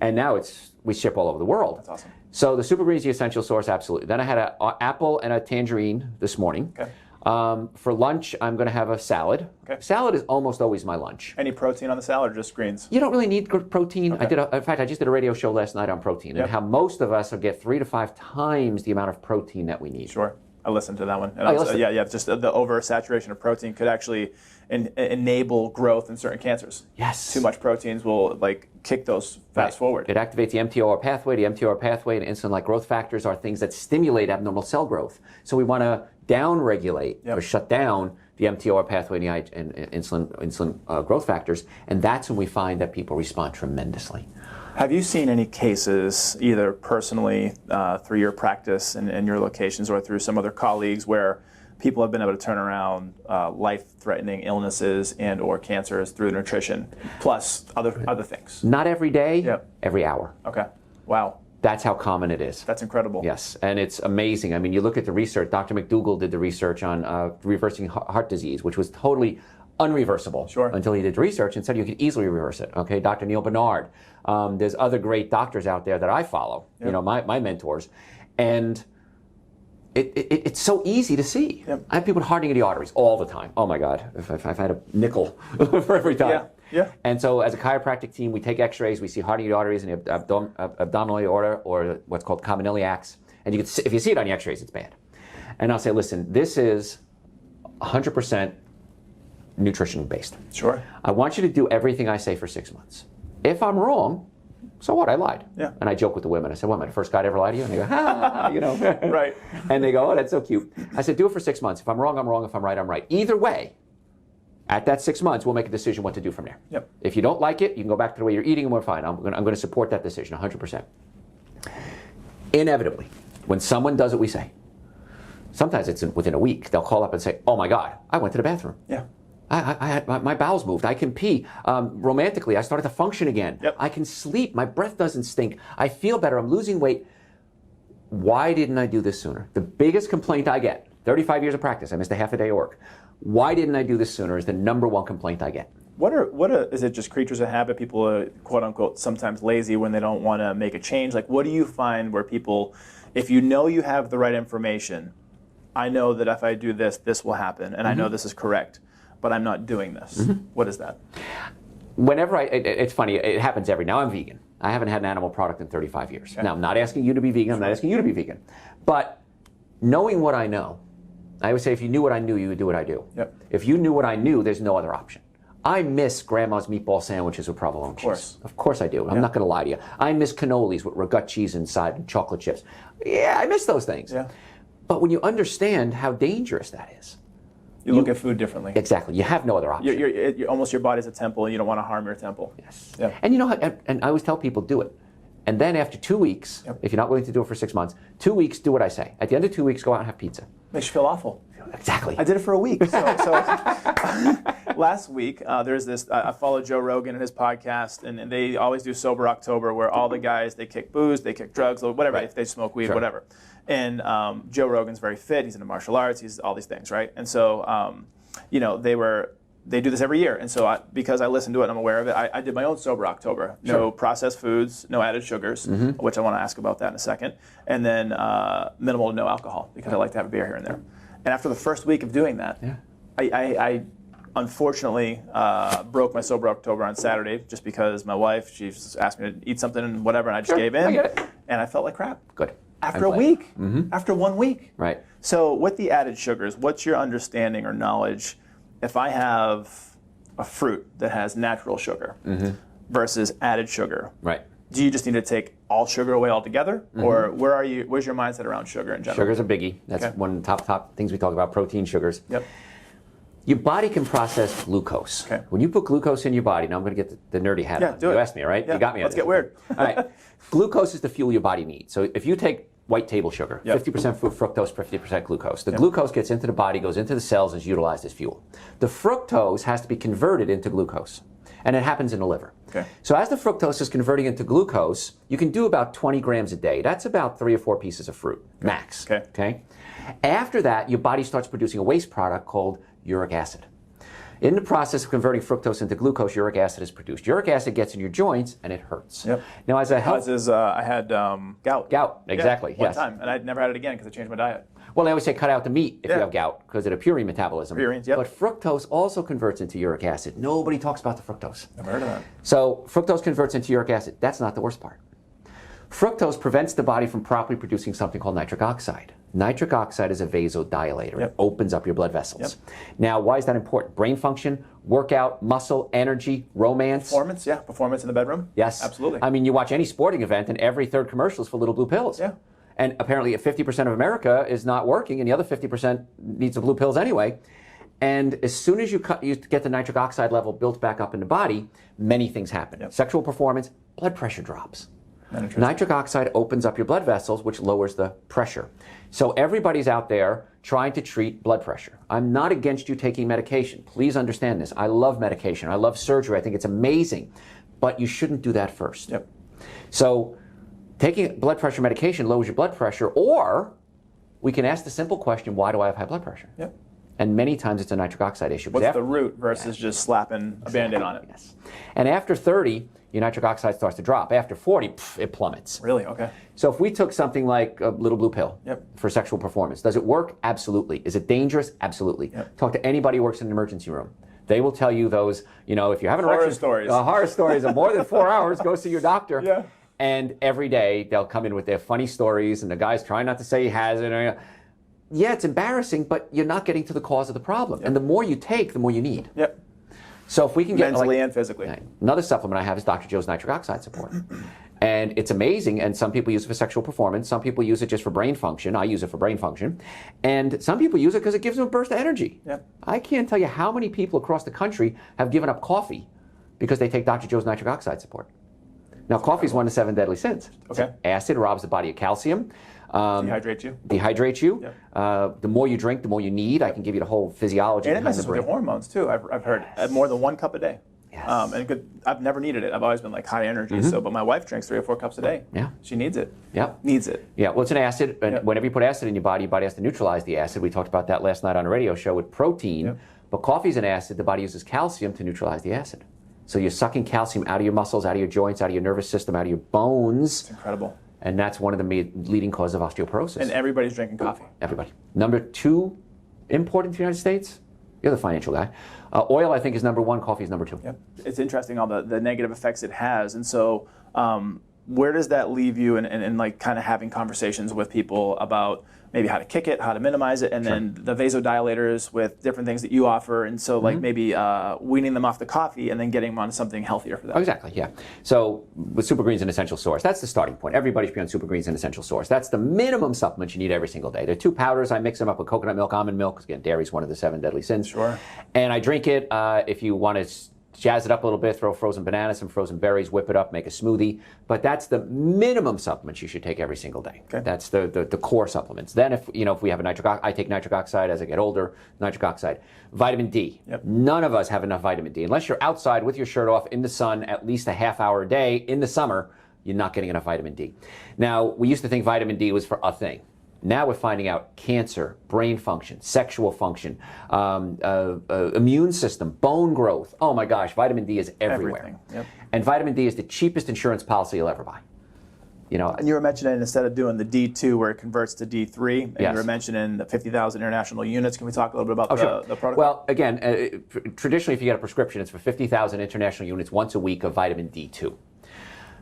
And now we ship all over the world. That's awesome. So the Super Greens, the Essential Source, absolutely. Then I had an apple and a tangerine this morning. Okay. For lunch, I'm going to have a salad. Okay. Salad is almost always my lunch. Any protein on the salad or just greens? You don't really need protein. Okay. In fact, I just did a radio show last night on protein and how most of us will get 3 to 5 times the amount of protein that we need. Sure. I listened to that one. And yeah, just the oversaturation of protein could actually enable growth in certain cancers. Yes. Too much proteins will kick those fast forward. It activates the MTOR pathway. The MTOR pathway and insulin-like growth factors are things that stimulate abnormal cell growth. So we want to down-regulate or shut down the MTOR pathway and insulin growth factors, and that's when we find that people respond tremendously. Have you seen any cases, either personally through your practice and your locations or through some other colleagues, where people have been able to turn around life-threatening illnesses and or cancers through nutrition, plus other things? Not every day, every hour. Okay. Wow. That's how common it is. That's incredible. Yes, and it's amazing. I mean, you look at the research. Dr. McDougall did the research on reversing heart disease, which was totally unreversible. Sure. Until he did research and said you could easily reverse it. Okay, Dr. Neil Bernard. There's other great doctors out there that I follow. Yep. You know, my mentors, and it's so easy to see. Yep. I have people with hardening of the arteries all the time. Oh my God, if I've had a nickel for every time. Yeah. Yeah. And so as a chiropractic team, we take x-rays, we see hardening of the arteries in the abdominal aorta, or what's called common iliacs. And you can see, if you see it on the x-rays, it's bad. And I'll say, listen, this is 100% nutrition based. Sure. I want you to do everything I say for 6 months. If I'm wrong, so what? I lied. Yeah. And I joke with the women. I said, what, am I the first guy to ever lie to you? And they go, ha, you know. Right. And they go, oh, that's so cute. I said, do it for 6 months. If I'm wrong, I'm wrong. If I'm right, I'm right. Either way, at that 6 months, we'll make a decision what to do from there. Yep. If you don't like it, you can go back to the way you're eating and we're fine. I'm going to support that decision 100%. Inevitably, when someone does what we say, sometimes it's within a week, they'll call up and say, oh my God, I went to the bathroom. Yeah. I had my bowels moved. I can pee. Romantically, I started to function again. Yep. I can sleep. My breath doesn't stink. I feel better. I'm losing weight. Why didn't I do this sooner? The biggest complaint I get, 35 years of practice, I missed a half a day of work. Why didn't I do this sooner is the number one complaint I get. Is it just creatures of habit? People are, quote unquote, sometimes lazy when they don't want to make a change. Like, what do you find where people, if you know you have the right information, I know that if I do this, this will happen, and I know this is correct, but I'm not doing this. What is that? Whenever it's funny, it happens now. I'm vegan. I haven't had an animal product in 35 years. Okay. Now, I'm not asking you to be vegan. I'm not asking you to be vegan. But knowing what I know, I would say if you knew what I knew, you would do what I do. Yep. If you knew what I knew, there's no other option. I miss grandma's meatball sandwiches with provolone cheese. Of course I do. I'm not going to lie to you. I miss cannolis with regut cheese inside and chocolate chips. Yeah, I miss those things. Yeah. But when you understand how dangerous that is, you look at food differently. Exactly. You have no other option. You're almost your body's a temple, and you don't want to harm your temple. Yes. Yeah. And you know, and I always tell people, do it. And then after 2 weeks, if you're not willing to do it for 6 months, 2 weeks, do what I say. At the end of 2 weeks, go out and have pizza. Makes you feel awful. Exactly. I did it for a week. So last week, there's this, I follow Joe Rogan and his podcast, and they always do Sober October, where all the guys, they kick booze, they kick drugs, whatever, if they smoke weed, whatever. And Joe Rogan's very fit, he's into martial arts, he's all these things, right? And so, you know, they do this every year. And so because I listen to it and I'm aware of it, I did my own Sober October. No processed foods, no added sugars, which I want to ask about that in a second. And then minimal to no alcohol, because I like to have a beer here and there. And after the first week of doing that, I unfortunately broke my Sober October on Saturday, just because my wife, she just asked me to eat something and whatever, and I just gave in. I get it. And I felt like crap. Good. After a week. After 1 week. Right. So with the added sugars, what's your understanding or knowledge if I have a fruit that has natural sugar versus added sugar? Right. Do you just need to take all sugar away altogether, or where's your mindset around sugar in general? Sugar's a biggie. That's one of the top things we talk about, protein sugars. Yep. Your body can process glucose. Okay. When you put glucose in your body, now I'm going to get the nerdy hat on. Do it. You asked me, right? Yeah. You got me. Let's get weird. All right. Glucose is the fuel your body needs. So if you take white table sugar, 50% fructose, 50% glucose. The glucose gets into the body, goes into the cells, and is utilized as fuel. The fructose has to be converted into glucose, and it happens in the liver. Okay. So as the fructose is converting into glucose, you can do about 20 grams a day. That's about 3 or 4 pieces of fruit, max. Okay. After that, your body starts producing a waste product called uric acid. In the process of converting fructose into glucose, uric acid is produced. Uric acid gets in your joints, and it hurts. Yep. Now, as a health... I had gout. Gout, exactly, one time, and I'd never had it again because I changed my diet. Well, they always say cut out the meat if you have gout because of the purine metabolism. Purines, yep. But fructose also converts into uric acid. Nobody talks about the fructose. Never heard of that. So fructose converts into uric acid. That's not the worst part. Fructose prevents the body from properly producing something called nitric oxide. Nitric oxide is a vasodilator. It opens up your blood vessels. Now, why is that important? Brain function, workout, muscle, energy, romance. Performance, performance in the bedroom. Yes. Absolutely. I mean, you watch any sporting event and every third commercial is for little blue pills. Yeah. And apparently 50% of America is not working and the other 50% needs the blue pills anyway. And as soon as you get the nitric oxide level built back up in the body, many things happen. Sexual performance, blood pressure drops. Nitric oxide opens up your blood vessels, which lowers the pressure. So everybody's out there trying to treat blood pressure. I'm not against you taking medication. Please understand this. I love medication. I love surgery. I think it's amazing. But you shouldn't do that first. So taking blood pressure medication lowers your blood pressure, or we can ask the simple question, why do I have high blood pressure? And many times it's a nitric oxide issue. What's the root versus just slapping a Band-Aid on it? Yes. And after 30, your nitric oxide starts to drop. After 40, it plummets. Really? Okay. So if we took something like a little blue pill for sexual performance, does it work? Absolutely. Is it dangerous? Absolutely. Talk to anybody who works in an emergency room. They will tell you those, if you have an erection, horror stories of more than 4 hours, go see your doctor. Yeah. And every day they'll come in with their funny stories, and the guy's trying not to say he has it. Yeah, it's embarrassing, but you're not getting to the cause of the problem. And the more you take, the more you need. Yep. So if we can get mentally and physically. Another supplement I have is Dr. Joe's nitric oxide support. And it's amazing, and some people use it for sexual performance. Some people use it just for brain function. I use it for brain function. And some people use it because it gives them a burst of energy. Yep. I can't tell you how many people across the country have given up coffee because they take Dr. Joe's nitric oxide support. Now, coffee is one of the 7 deadly sins. Okay. Acid robs the body of calcium. Dehydrates you. Dehydrates you. Yep. The more you drink, the more you need. I can give you the whole physiology. And it messes with your hormones, too. I've heard more than 1 cup a day. Yes. I've never needed it. I've always been like high energy. But my wife drinks 3 or 4 cups a day. Yeah. She needs it. Yep. Needs it. Yeah. Well, it's an acid. And whenever you put acid in your body has to neutralize the acid. We talked about that last night on a radio show with protein. Yep. But coffee's an acid. The body uses calcium to neutralize the acid. So you're sucking calcium out of your muscles, out of your joints, out of your nervous system, out of your bones. It's incredible. And that's one of the leading causes of osteoporosis. And everybody's drinking coffee. Everybody. Number 2 important to the United States? You're the financial guy. Oil, I think, is number 1. Coffee is number 2. Yep. It's interesting all the negative effects it has. And so where does that leave you in like kind of having conversations with people about maybe how to kick it, how to minimize it, and then the vasodilators with different things that you offer, and so like maybe weaning them off the coffee and then getting them on something healthier for them. Oh, exactly, yeah. So with Super Green's an essential source. That's the starting point. Everybody should be on Super Green's an essential source. That's the minimum supplement you need every single day. There are 2 powders. I mix them up with coconut milk, almond milk, because again, dairy is one of the 7 deadly sins. Sure. And I drink it. If you want to jazz it up a little bit, throw frozen bananas, some frozen berries, whip it up, make a smoothie. But that's the minimum supplements you should take every single day. Okay. That's the core supplements. Then if we have I take nitric oxide as I get older, nitric oxide. Vitamin D. Yep. None of us have enough vitamin D. Unless you're outside with your shirt off in the sun at least a half hour a day in the summer, you're not getting enough vitamin D. Now, we used to think vitamin D was for a thing. Now we're finding out cancer, brain function, sexual function, immune system, bone growth. Oh my gosh, vitamin D is everywhere. Everything. Yep. And vitamin D is the cheapest insurance policy you'll ever buy. And you were mentioning instead of doing the D2 where it converts to D3, and Yes. you were mentioning the 50,000 international units. Can we talk a little bit about the protocol? Well, again, traditionally if you get a prescription, it's for 50,000 international units once a week of vitamin D2.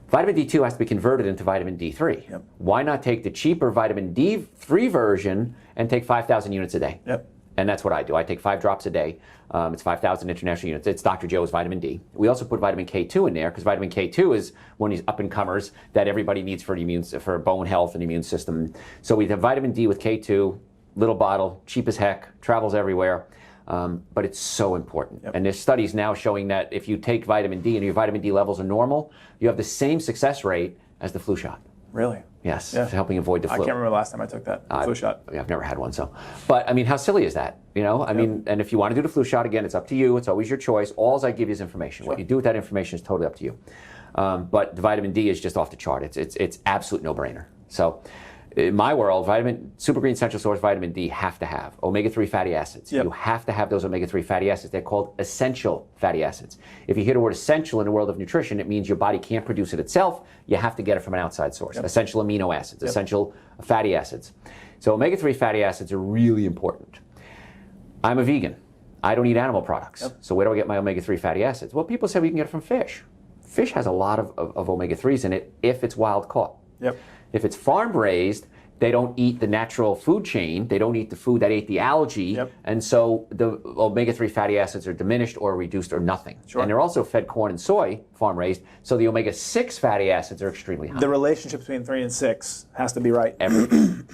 Vitamin D2 has to be converted into vitamin D3. Yep. Why not take the cheaper vitamin D3 version and take 5,000 units a day? Yep. And that's what I do. I take 5 drops a day. It's 5,000 international units. It's Dr. Joe's vitamin D. We also put vitamin K2 in there because vitamin K2 is one of these up-and-comers that everybody needs for bone health and immune system. So we have vitamin D with K2, little bottle, cheap as heck, travels everywhere. But it's so important. Yep. And there's studies now showing that if you take vitamin D and your vitamin D levels are normal, you have the same success rate as the flu shot. Really? Yes, Yeah. helping avoid the flu. I can't remember the last time I took that flu shot. I've never had one, so. But, I mean, how silly is that? I mean, and if you want to do the flu shot, again, it's up to you. It's always your choice. All I give you is information. What you do with that information is totally up to you. But the vitamin D is just off the chart. It's absolute no-brainer. So, in my world, Super Green Essential Source vitamin D have to have omega-3 fatty acids. Yep. You have to have those omega-3 fatty acids. They're called essential fatty acids. If you hear the word essential in the world of nutrition, it means your body can't produce it itself. You have to get it from an outside source. Yep. Essential amino acids, Yep. essential fatty acids. So omega-3 fatty acids are really important. I'm a vegan. I don't eat animal products. Yep. So where do I get my omega-3 fatty acids? Well, people say we can get it from fish. Fish has a lot of omega-3s in it if it's wild caught. Yep. If it's farm raised, they don't eat the natural food chain. They don't eat the food that ate the algae. Yep. And so the omega-3 fatty acids are diminished or reduced or nothing. Sure. And they're also fed corn and soy, farm raised, so the omega-6 fatty acids are extremely high. The relationship between 3 and 6 has to be right. Everything.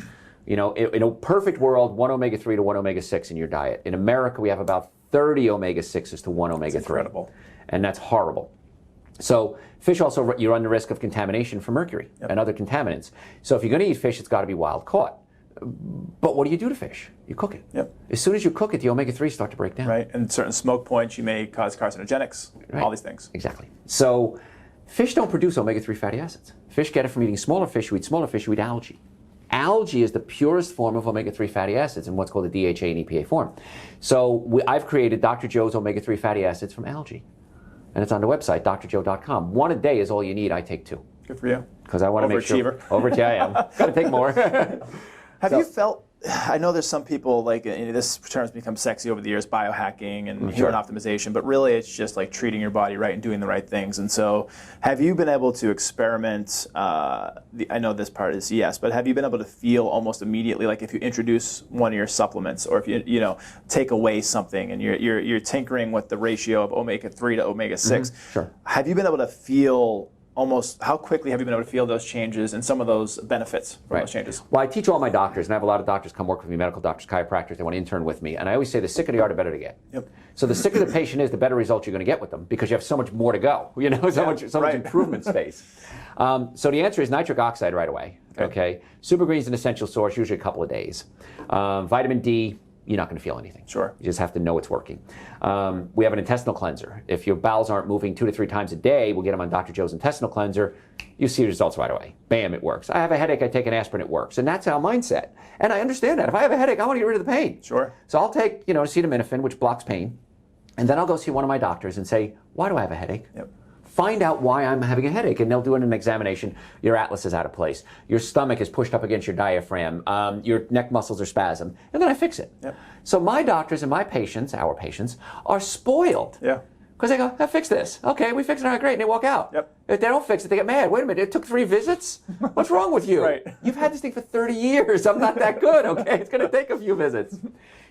In a perfect world, 1 omega-3 to 1 omega-6 in your diet. In America, we have about 30 omega-6s to 1 omega-3. That's incredible. And that's horrible. So fish also, you run the risk of contamination from mercury and other contaminants. So if you're going to eat fish, it's got to be wild caught. But what do you do to fish? You cook it. Yep. As soon as you cook it, the omega-3s start to break down. Right. And certain smoke points, you may cause carcinogenics, Right. all these things. Exactly. So fish don't produce omega-3 fatty acids. Fish get it from eating smaller fish. You eat smaller fish, you eat algae. Algae is the purest form of omega-3 fatty acids in what's called the DHA and EPA form. So I've created Dr. Joe's omega-3 fatty acids from algae. And it's on the website, drjoe.com. One a day is all you need. I take 2. Good for you. Because I want to make sure. Overachiever. I am. Got to take more. Have you felt, I know there's some people, like, this term's become sexy over the years, biohacking and human optimization, but really it's just like treating your body right and doing the right things. And so have you been able to experiment, I know this part is yes, but have you been able to feel almost immediately, like if you introduce one of your supplements, or if you know, take away something and you're tinkering with the ratio of omega-3 to omega-6, have you been able to feel almost, how quickly have you been able to feel those changes and some of those benefits from those changes? Well, I teach all my doctors, and I have a lot of doctors come work with me, medical doctors, chiropractors, they want to intern with me, and I always say the sicker they are, the better they get. So the sicker the patient is, the better results you're going to get with them, because you have so much more to go, you know, so much improvement space. So the answer is nitric oxide right away, okay? Super green is an essential source, usually a couple of days. Vitamin D, you're not going to feel anything. You just have to know it's working. We have an intestinal cleanser. If your bowels aren't moving 2 to 3 times a day, we'll get them on Dr. Joe's intestinal cleanser. You see the results right away. Bam, it works. I have a headache, I take an aspirin, it works. And that's our mindset. And I understand that. If I have a headache, I want to get rid of the pain. So I'll take, you know, acetaminophen, which blocks pain, and then I'll go see one of my doctors and say, why do I have a headache? Find out why I'm having a headache, and they'll do an examination. Your atlas is out of place. Your stomach is pushed up against your diaphragm. Your neck muscles are spasmed, and then I fix it. So my doctors and my patients, our patients, are spoiled. Because they go, fix this. Okay, we fix it. All right, great, and they walk out. If they don't fix it, they get mad. Wait a minute, it took 3 visits? What's wrong with you? You've had this thing for 30 years. I'm not that good, okay? It's going to take a few visits.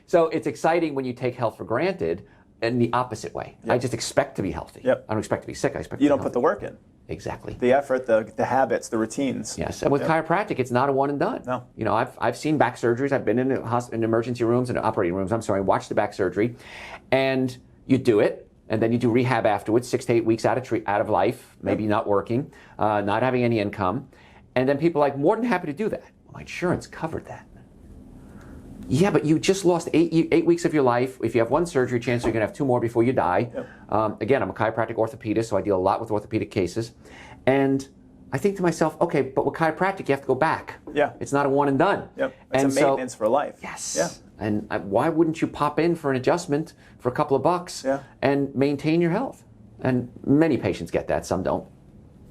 So it's exciting when you take health for granted, in the opposite way. I just expect to be healthy. I don't expect to be sick. I expect you to be don't put the work in. Exactly. The effort, the habits, the routines. Yes, and with chiropractic, it's not a one and done. You know, I've seen back surgeries. I've been in emergency rooms and operating rooms. I'm sorry, watched the back surgery, and you do it, and then you do rehab afterwards, 6 to 8 weeks out of life, maybe not working, not having any income, and then people are like, more than happy to do that. Well, my insurance covered that. Yeah, but you just lost 8 weeks of your life. If you have 1 surgery, chances you're going to have 2 more before you die. Again, I'm a chiropractic orthopedist, so I deal a lot with orthopedic cases. And I think to myself, okay, but with chiropractic, you have to go back. It's not a one and done. It's a maintenance for life. And why wouldn't you pop in for an adjustment for a couple of bucks and maintain your health? And many patients get that, some don't.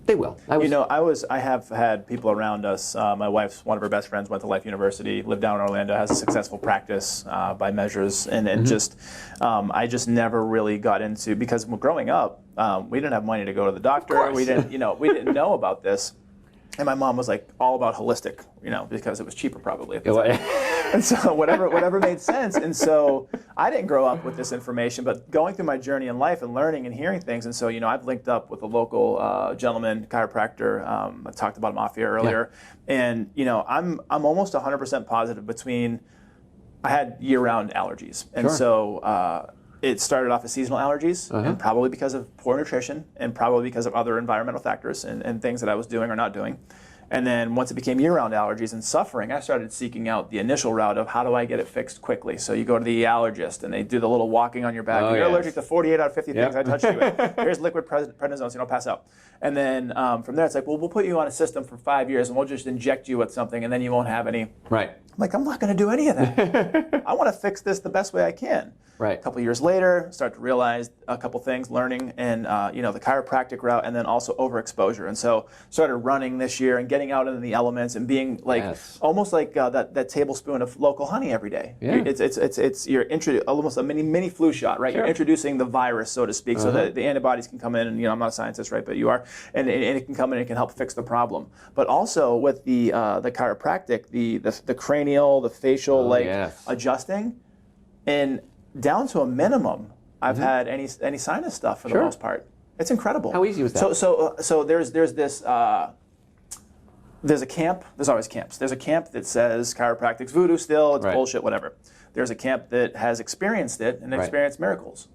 They will. You know, I have had people around us. My wife's, one of her best friends went to Life University, lived down in Orlando, has a successful practice by measures, and just, I just never really got into, because growing up, we didn't have money to go to the doctor. We didn't, you know, we didn't know about this. And my mom was like all about holistic, you know, because it was cheaper probably at the time. And so whatever made sense. And so I didn't grow up with this information, but going through my journey in life and learning and hearing things. And so, you know, I've linked up with a local gentleman, chiropractor. I talked about him off here earlier. And, you know, I'm almost 100% positive between, I had year-round allergies. And so it started off as seasonal allergies, and probably because of poor nutrition, and probably because of other environmental factors and things that I was doing or not doing. And then once it became year-round allergies and suffering, I started seeking out the initial route of how do I get it fixed quickly. So you go to the allergist, and they do the little walking on your back. You're allergic to 48 out of 50 things I touched you with. Here's liquid prednisone so you don't pass out. And then from there, it's like, well, we'll put you on a system for 5 years, and we'll just inject you with something, and then you won't have any. I'm like, I'm not going to do any of that. I want to fix this the best way I can. A couple years later, start to realize a couple things, learning, and you know, the chiropractic route, and then also overexposure. And so started running this year and getting out into the elements and being like almost like that tablespoon of local honey every day. You're almost a mini flu shot, right? You're introducing the virus, so to speak, so that the antibodies can come in. And you know, I'm not a scientist, right? But you are, and it can come in and it can help fix the problem. But also with the chiropractic, the cranial, the facial, adjusting, and down to a minimum, I've had any sinus stuff for the most part. It's incredible. How easy was that? So there's this. There's a camp. There's always camps. There's a camp that says chiropractic's voodoo still. It's bullshit. Whatever. There's a camp that has experienced it and experienced miracles.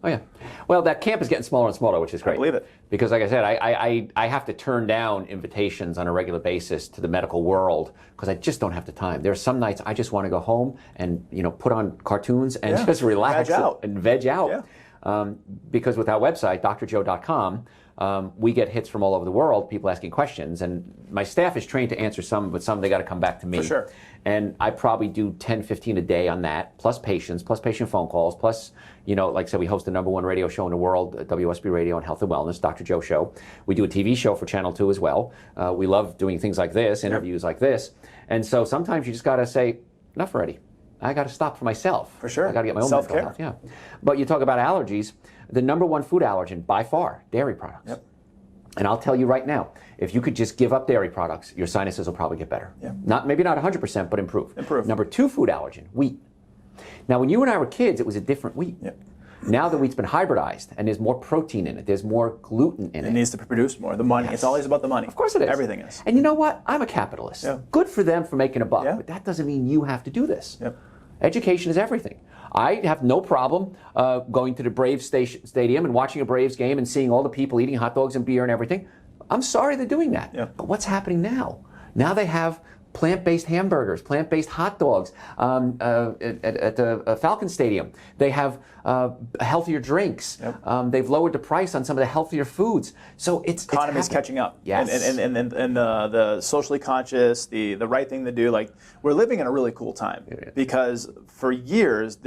Well, that camp is getting smaller and smaller, which is great. I believe it. Because like I said, I have to turn down invitations on a regular basis to the medical world because I just don't have the time. There are some nights I just want to go home and, you know, put on cartoons and just relax and veg out. because with our website, drjoe.com, we get hits from all over the world, people asking questions, and my staff is trained to answer some, but some they got to come back to me. For sure. And I probably do 10, 15 a day on that, plus patients, plus patient phone calls, plus, you know, like I said, we host the #1 radio show in the world, WSB Radio on Health and Wellness, Dr. Joe Show. We do a TV show for Channel 2 as well. We love doing things like this, interviews like this. And so sometimes you just got to say, enough already. I got to stop for myself. For sure. I got to get my own mental Self-care. health. Yeah. But you talk about allergies, the #1 food allergen by far, dairy products. Yep. And I'll tell you right now, if you could just give up dairy products, your sinuses will probably get better. Yeah. Maybe not 100%, but improve. Improve. #2 food allergen, wheat. Now, when you and I were kids, it was a different wheat. Yep. Now the wheat's been hybridized, and there's more protein in it. There's more gluten in it. It needs to produce more. The money. Yes. It's always about the money. Of course it is. Everything is. And you know what? I'm a capitalist. Yeah. Good for them for making a buck, Yeah. but that doesn't mean you have to do this. Yep. Education is everything. I have no problem going to the Braves stadium and watching a Braves game and seeing all the people eating hot dogs and beer and everything. I'm sorry they're doing that. Yeah. But what's happening now? Now they have plant-based hamburgers, plant-based hot dogs at the Falcon Stadium. They have healthier drinks. Yep. They've lowered the price on some of the healthier foods. So it's Economy's happening. catching up. Yes. And the socially conscious, the right thing to do. Like, we're living in a really cool time because for years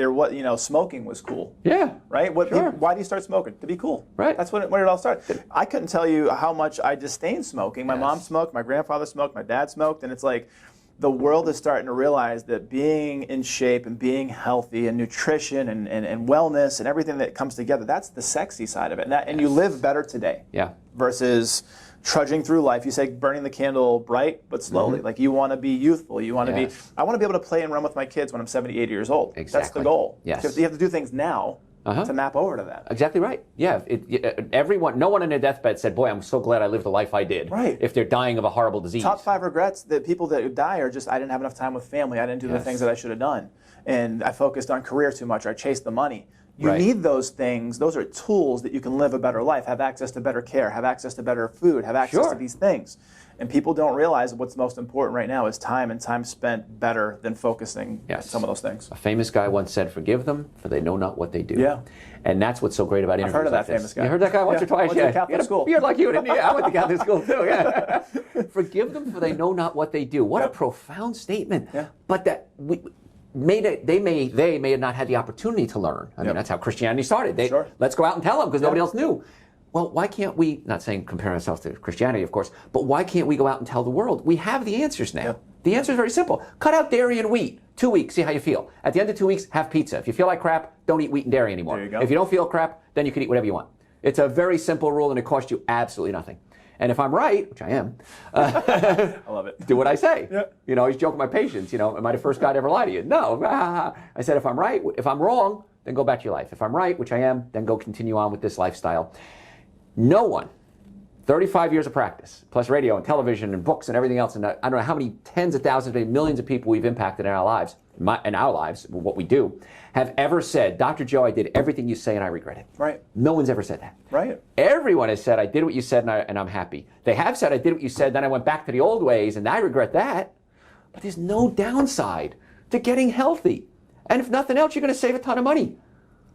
smoking was cool. Yeah. Right? Sure. Why do you start smoking? To be cool. Right. That's when it all started. I couldn't tell you how much I disdain smoking. My mom smoked, my grandfather smoked, my dad smoked, and it's like the world is starting to realize that being in shape and being healthy and nutrition and wellness and everything that comes together, that's the sexy side of it. And you live better today. Yeah. Versus trudging through life. You say burning the candle bright but slowly. Like, you want to be youthful. You want to be. I want to be able to play and run with my kids when I'm 70, 80 years old. Exactly. That's the goal. Yes. You have to do things now to map over to that. Exactly right. Yeah. No one on their deathbed said, "Boy, I'm so glad I lived the life I did." Right. If they're dying of a horrible disease. Top 5 regrets that people that die are just, I didn't have enough time with family. I didn't do the things that I should have done. And I focused on career too much. Or I chased the money. You need those things. Those are tools that you can live a better life, have access to better care, have access to better food, have access to these things. And people don't realize what's most important right now is time, and time spent better than focusing on some of those things. A famous guy once said, "Forgive them, for they know not what they do." Yeah. And that's what's so great about interviews. I've heard of like that famous this. guy. You heard that guy once or twice? Went to Catholic school. You're like you, didn't you? I went to Catholic school too. Yeah. Forgive them, for they know not what they do. What a profound statement. Yeah. But that they may have not had the opportunity to learn. I mean, that's how Christianity started. Let's go out and tell them because nobody else knew. Well, why can't we, not saying compare ourselves to Christianity, of course, but why can't we go out and tell the world? We have the answers now. Yep. The answer is very simple. Cut out dairy and wheat. 2 weeks, see how you feel. At the end of 2 weeks, have pizza. If you feel like crap, don't eat wheat and dairy anymore. There you go. If you don't feel crap, then you can eat whatever you want. It's a very simple rule, and it costs you absolutely nothing. And if I'm right, which I am, I love it. do what I say. Yeah. You know, I always joke with my patients, am I the first guy to ever lie to you? No. I said, if I'm right, if I'm wrong, then go back to your life. If I'm right, which I am, then go continue on with this lifestyle. No one, 35 years of practice, plus radio and television and books and everything else, and I don't know how many tens of thousands, maybe millions of people we've impacted in our lives, what we do, have ever said, "Dr. Joe, I did everything you say and I regret it." Right. No one's ever said that. Right. Everyone has said, "I did what you said and I'm happy." They have said, "I did what you said, then I went back to the old ways and I regret that." But there's no downside to getting healthy. And if nothing else, you're going to save a ton of money.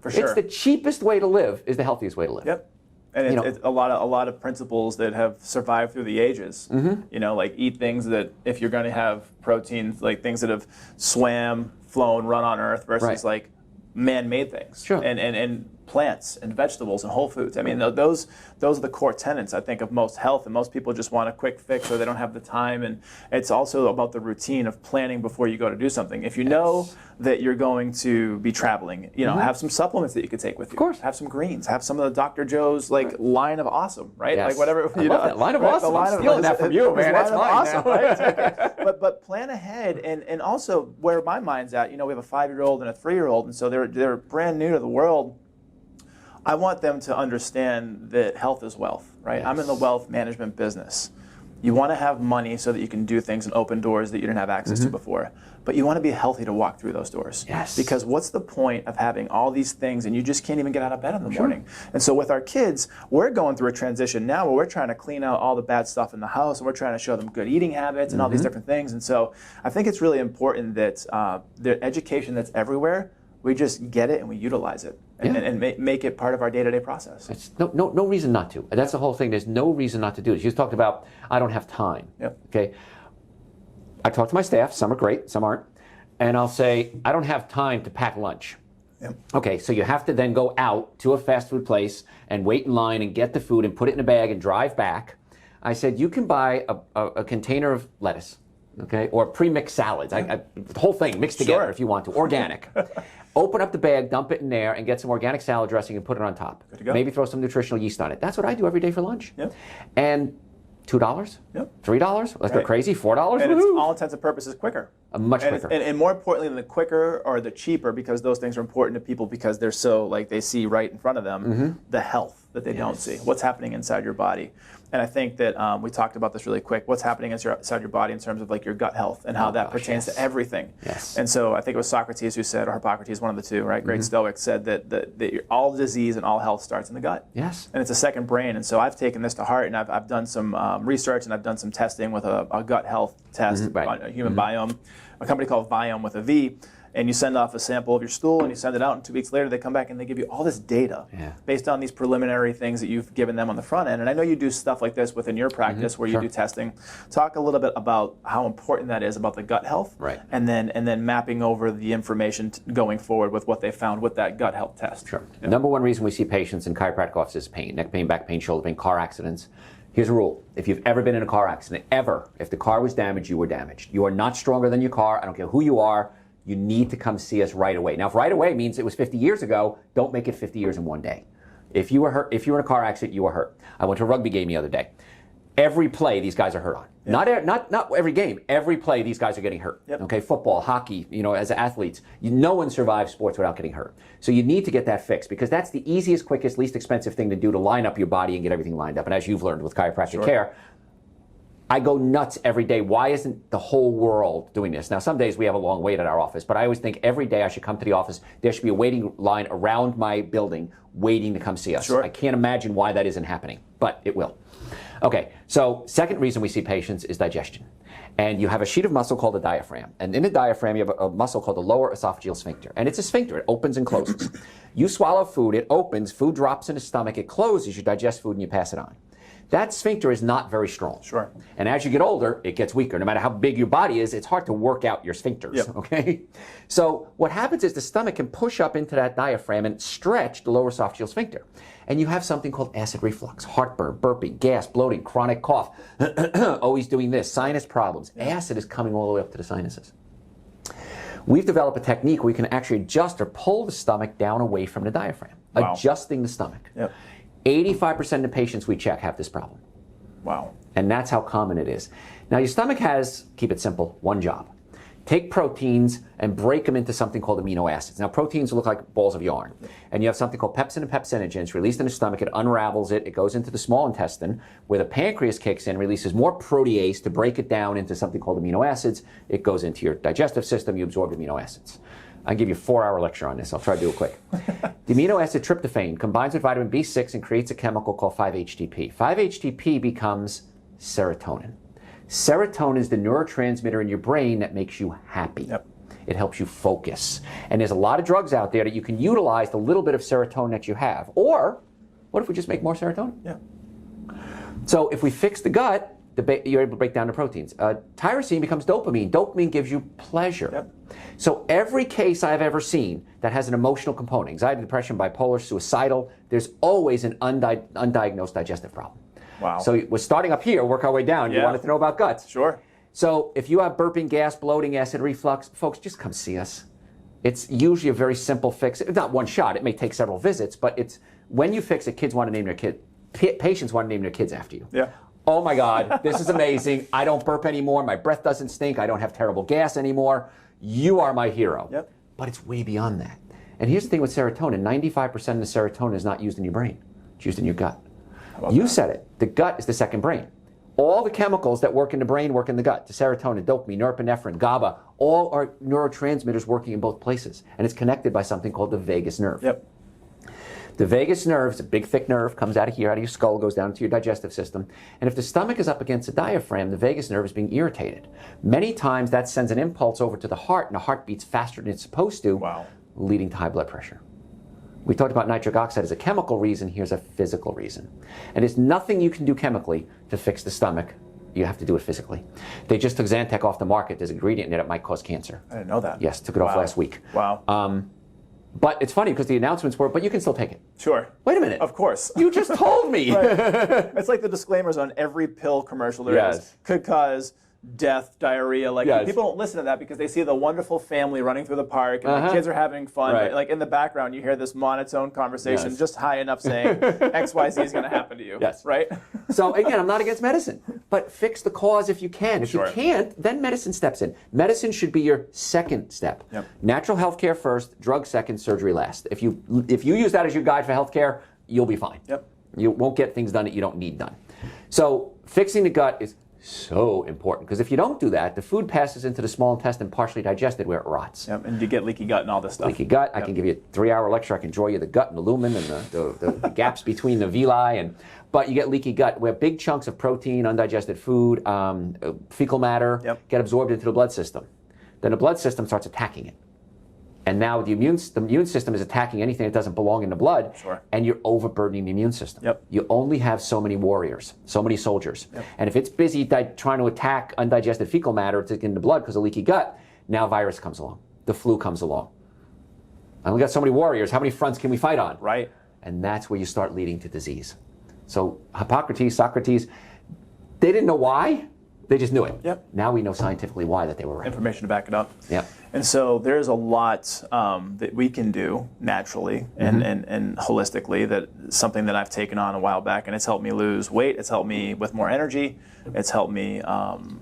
For sure. It's the cheapest way to live is the healthiest way to live. Yep. And it's a lot of principles that have survived through the ages. Like eat things that, if you're going to have proteins, like things that have swam, flown, run on Earth versus like man-made things. Sure. And plants and vegetables and whole foods. I mean, those are the core tenets, I think, of most health. And most people just want a quick fix or they don't have the time. And it's also about the routine of planning before you go to do something. If you know that you're going to be traveling, have some supplements that you could take with you. Of course. Have some greens. Have some of the Dr. Joe's line of awesome, right? Yes. Like whatever. I love that. Line of awesome. I'm stealing that from you, man. That's mine awesome, now. right? But plan ahead, and also where my mind's at. We have a 5-year-old and a 3-year-old, and so they're brand new to the world. I want them to understand that health is wealth, right? Yes. I'm in the wealth management business. You want to have money so that you can do things and open doors that you didn't have access to before. But you want to be healthy to walk through those doors. Yes. Because what's the point of having all these things and you just can't even get out of bed in the morning? And so with our kids, we're going through a transition now where we're trying to clean out all the bad stuff in the house and we're trying to show them good eating habits and all these different things. And so I think it's really important that the education that's everywhere We just get it and we utilize it and make it part of our day-to-day process. It's no reason not to. That's the whole thing. There's no reason not to do it. You talked about, I don't have time. Yep. Okay. I talk to my staff. Some are great, some aren't. And I'll say, I don't have time to pack lunch. Yep. Okay, so you have to then go out to a fast food place and wait in line and get the food and put it in a bag and drive back. I said, you can buy a container of lettuce, okay, or pre-mixed salads. The whole thing mixed together if you want to, organic. Open up the bag, dump it in there, and get some organic salad dressing and put it on top. Good to go. Maybe throw some nutritional yeast on it. That's what I do every day for lunch. Yep. And $2, yep. $3, let's go crazy, $4. And it's all intents and purposes quicker. Much quicker. And more importantly than the quicker or the cheaper, because those things are important to people because they're so, like, they see right in front of them, the health that they don't see, what's happening inside your body. And I think that we talked about this really quick, what's happening inside your body in terms of like your gut health and how that pertains to everything. Yes. And so I think it was Socrates who said, or Hippocrates, one of the two, right? Great Stoic, said that all disease and all health starts in the gut. Yes. And it's a second brain. And so I've taken this to heart, and I've done some research, and I've done some testing with a gut health test on a human biome, a company called Viome with a V. And you send off a sample of your stool and you send it out, and 2 weeks later they come back and they give you all this data based on these preliminary things that you've given them on the front end. And I know you do stuff like this within your practice where you do testing. Talk a little bit about how important that is about the gut health, and then mapping over the information going forward with what they found with that gut health test. Sure. The number one reason we see patients in chiropractic offices is pain, neck pain, back pain, shoulder pain, car accidents. Here's a rule. If you've ever been in a car accident, if the car was damaged, you were damaged. You are not stronger than your car. I don't care who you are. You need to come see us right away. Now, if right away means it was 50 years ago, don't make it 50 years in one day. If you were hurt, if you were in a car accident, you were hurt. I went to a rugby game the other day. Every play, these guys are hurt on. Not every game. Every play, these guys are getting hurt. Okay, football, hockey, as athletes, no one survives sports without getting hurt. So you need to get that fixed, because that's the easiest, quickest, least expensive thing to do to line up your body and get everything lined up. And as you've learned with chiropractic care, I go nuts every day. Why isn't the whole world doing this? Now, some days we have a long wait at our office, but I always think every day I should come to the office. There should be a waiting line around my building waiting to come see us. I can't imagine why that isn't happening, but it will. Okay, so second reason we see patients is digestion. And you have a sheet of muscle called the diaphragm. And in the diaphragm, you have a muscle called the lower esophageal sphincter. And it's a sphincter. It opens and closes. You swallow food, it opens, food drops in the stomach, it closes, you digest food, and you pass it on. That sphincter is not very strong. And as you get older, it gets weaker. No matter how big your body is, it's hard to work out your sphincters, okay? So what happens is the stomach can push up into that diaphragm and stretch the lower esophageal sphincter. And you have something called acid reflux, heartburn, burping, gas, bloating, chronic cough, always doing this, sinus problems. Acid is coming all the way up to the sinuses. We've developed a technique where we can actually adjust or pull the stomach down away from the diaphragm, adjusting the stomach. 85% of the patients we check have this problem. And that's how common it is. Now, your stomach has, keep it simple, one job. Take proteins and break them into something called amino acids. Now, proteins look like balls of yarn. And you have something called pepsin and pepsinogens released in the stomach. It unravels it. It goes into the small intestine, where the pancreas kicks in, releases more protease to break it down into something called amino acids. It goes into your digestive system. You absorb amino acids. I'll give you a 4-hour lecture on this. I'll try to do it quick. The amino acid tryptophan combines with vitamin B6 and creates a chemical called 5-HTP. 5-HTP becomes serotonin. Serotonin is the neurotransmitter in your brain that makes you happy. It helps you focus. And there's a lot of drugs out there that you can utilize the little bit of serotonin that you have. Or, what if we just make more serotonin? So if we fix the gut, you're able to break down the proteins. Tyrosine becomes dopamine. Dopamine gives you pleasure. So every case I've ever seen that has an emotional component, anxiety, depression, bipolar, suicidal, there's always an undiagnosed digestive problem. So we're starting up here, work our way down. You wanted to know about guts. So if you have burping, gas, bloating, acid reflux, folks, just come see us. It's usually a very simple fix. It's not one shot. It may take several visits, but it's when you fix it, kids want to name their kid. Patients want to name their kids after you. Oh my God, this is amazing. I don't burp anymore. My breath doesn't stink. I don't have terrible gas anymore. You are my hero. But it's way beyond that. And here's the thing with serotonin. 95% of the serotonin is not used in your brain. It's used in your gut. You said it. The gut is the second brain. All the chemicals that work in the brain work in the gut. The serotonin, dopamine, norepinephrine, GABA, all are neurotransmitters working in both places. And it's connected by something called the vagus nerve. The vagus nerve is a big, thick nerve, comes out of here, out of your skull, goes down into your digestive system. And if the stomach is up against the diaphragm, the vagus nerve is being irritated. Many times that sends an impulse over to the heart, and the heart beats faster than it's supposed to. leading to high blood pressure. We talked about nitric oxide as a chemical reason. Here's a physical reason. And there's nothing you can do chemically to fix the stomach. You have to do it physically. They just took Zantac off the market. There's an ingredient in it that might cause cancer. I didn't know that. Yes, took it off last week. Wow. But it's funny because the announcements were, but you can still take it. Sure. Wait a minute. Of course. You just told me. It's like the disclaimers on every pill commercial there is. Could cause death, diarrhea. Like people don't listen to that because they see the wonderful family running through the park and the kids are having fun. Right. Like in the background, you hear this monotone conversation just high enough saying XYZ is going to happen to you. Yes. Right? So again, I'm not against medicine, but fix the cause if you can. If you can't, then medicine steps in. Medicine should be your second step. Yep. Natural health care first, drug second, surgery last. If you use that as your guide for health care, you'll be fine. Yep. You won't get things done that you don't need done. So fixing the gut is so important because if you don't do that, the food passes into the small intestine partially digested where it rots. Yep, and you get leaky gut and all this stuff. Leaky gut. I can give you a 3-hour lecture. I can draw you the gut and the lumen and the gaps between the villi, but you get leaky gut where big chunks of protein, undigested food, fecal matter get absorbed into the blood system. Then the blood system starts attacking it. And now the immune system is attacking anything that doesn't belong in the blood, and you're overburdening the immune system. Yep. You only have so many warriors, so many soldiers. Yep. And if it's busy trying to attack undigested fecal matter in the blood because of leaky gut, now virus comes along, the flu comes along. And we got so many warriors, how many fronts can we fight on? Right. And that's where you start leading to disease. So Socrates, they didn't know why. They just knew it. Yep. Now we know scientifically why that they were right. Information to back it up. Yep. And so there's a lot that we can do naturally and holistically. That's something that I've taken on a while back, and it's helped me lose weight. It's helped me with more energy. It's helped me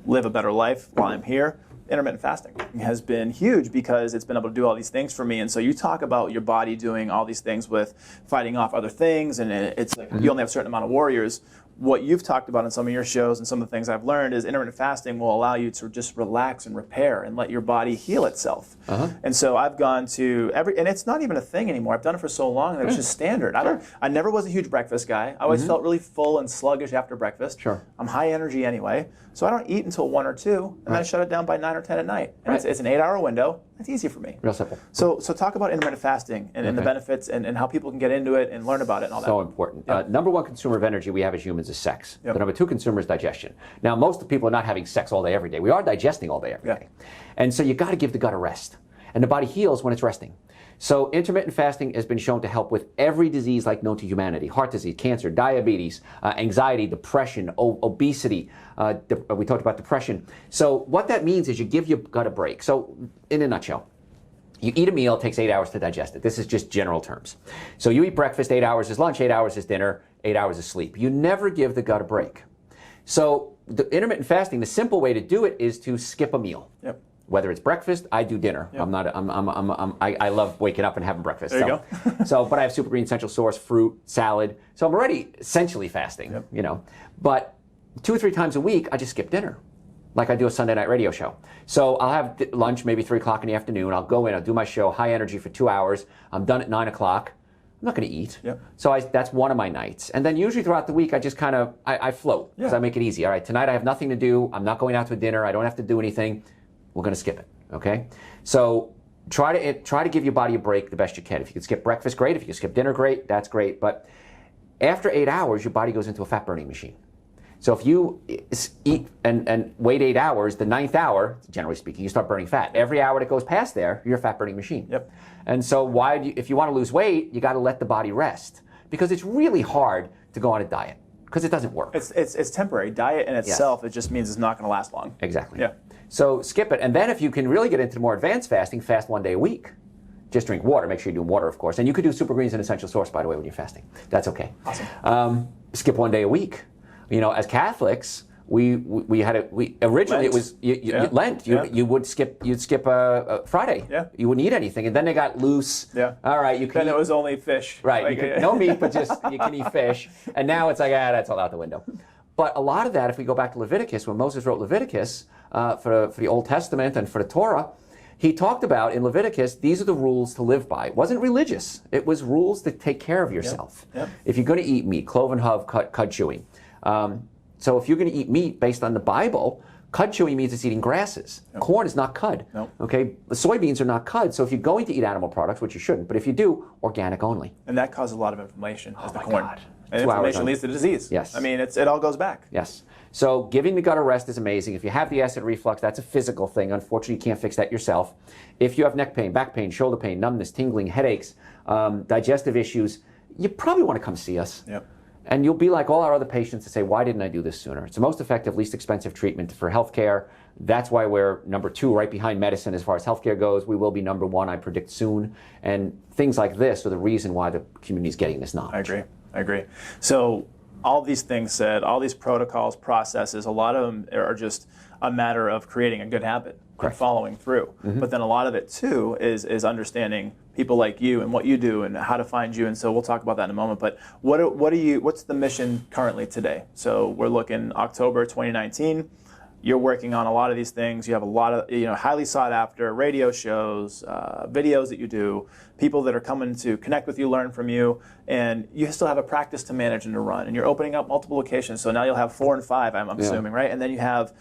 live a better life while I'm here. Intermittent fasting has been huge because it's been able to do all these things for me. And so you talk about your body doing all these things with fighting off other things, and it's like you only have a certain amount of warriors. What you've talked about in some of your shows and some of the things I've learned is intermittent fasting will allow you to just relax and repair and let your body heal itself. And so I've gone to and it's not even a thing anymore. I've done it for so long that it's just standard. I never was a huge breakfast guy. I always felt really full and sluggish after breakfast. I'm high energy anyway, so I don't eat until 1 or 2, and then I shut it down by 9 or 10 at night. And it's an 8-hour window. It's easy for me. Real simple. So talk about intermittent fasting and the benefits and how people can get into it and learn about it and all that. So important. Number one consumer of energy we have as humans is sex. The number 2 consumer is digestion. Now, most people are not having sex all day, every day. We are digesting all day, every day. And so you got to give the gut a rest. And the body heals when it's resting. So intermittent fasting has been shown to help with every disease like known to humanity: heart disease, cancer, diabetes, anxiety, depression, obesity. We talked about depression. So what that means is you give your gut a break. So in a nutshell, you eat a meal, it takes 8 hours to digest it. This is just general terms. So you eat breakfast, 8 hours is lunch, 8 hours is dinner, 8 hours is sleep. You never give the gut a break. So the intermittent fasting, the simple way to do it is to skip a meal. Yep. Whether it's breakfast, I do dinner. Yep. I love waking up and having breakfast. There you go. But I have super green essential source, fruit, salad. So I'm already essentially fasting, you know. But 2 or 3 times a week, I just skip dinner. Like I do a Sunday night radio show. So I'll have lunch maybe 3 o'clock in the afternoon. I'll go in, I'll do my show, high energy for 2 hours. I'm done at 9 o'clock. I'm not going to eat. Yep. So that's one of my nights. And then usually throughout the week, I just kind of, I float because I make it easy. All right, tonight I have nothing to do. I'm not going out to a dinner. I don't have to do anything. We're going to skip it, okay? So try to give your body a break the best you can. If you can skip breakfast, great. If you can skip dinner, great. That's great. But after 8 hours, your body goes into a fat-burning machine. So if you eat and wait 8 hours, the 9th hour, generally speaking, you start burning fat. Every hour that goes past there, you're a fat-burning machine. Yep. And so if you want to lose weight, you got to let the body rest. Because it's really hard to go on a diet. Because it doesn't work. It's temporary. Diet in itself, it just means it's not going to last long. Exactly. Yeah. So skip it. And then if you can really get into more advanced fasting, fast 1 day a week. Just drink water. Make sure you do water, of course. And you could do super greens and essential source, by the way, when you're fasting. That's okay. Awesome. Skip 1 day a week. You know, as Catholics, originally it was Lent. You would skip Friday. Yeah. You wouldn't eat anything, and then they got loose. Yeah. All right, you can. Then it was only fish. Right. Like, no meat, but just you can eat fish. And now it's like that's all out the window. But a lot of that, if we go back to Leviticus, when Moses wrote Leviticus for the Old Testament and for the Torah, he talked about in Leviticus, these are the rules to live by. It wasn't religious. It was rules to take care of yourself. Yep. If you're going to eat meat, cloven hoof, cud chewing. So if you're going to eat meat based on the Bible, Cud chewing means it's eating grasses. Yep. Corn is not cud. Nope. Okay, the soybeans are not cud. So if you're going to eat animal products, which you shouldn't, but if you do, organic only. And that causes a lot of inflammation as the my corn. God. And 2 hours inflammation on- leads to disease. Yes. I mean, it all goes back. Yes. So giving the gut a rest is amazing. If you have the acid reflux, that's a physical thing. Unfortunately, you can't fix that yourself. If you have neck pain, back pain, shoulder pain, numbness, tingling, headaches, digestive issues, you probably want to come see us. Yep. And you'll be like all our other patients to say, why didn't I do this sooner? It's the most effective, least expensive treatment for healthcare. That's why we're number 2 right behind medicine as far as healthcare goes. We will be number 1, I predict, soon. And things like this are the reason why the community is getting this knowledge. I agree. So all these things said, all these protocols, processes, a lot of them are just a matter of creating a good habit and following through. But then a lot of it too is understanding people like you and what you do and how to find you. And so we'll talk about that in a moment. But what's the mission currently today? So we're looking October 2019. You're working on a lot of these things. You have a lot of highly sought after radio shows, videos that you do, people that are coming to connect with you, learn from you, and you still have a practice to manage and to run. And you're opening up multiple locations. So now you'll have 4 and 5, I'm assuming, right? And then you have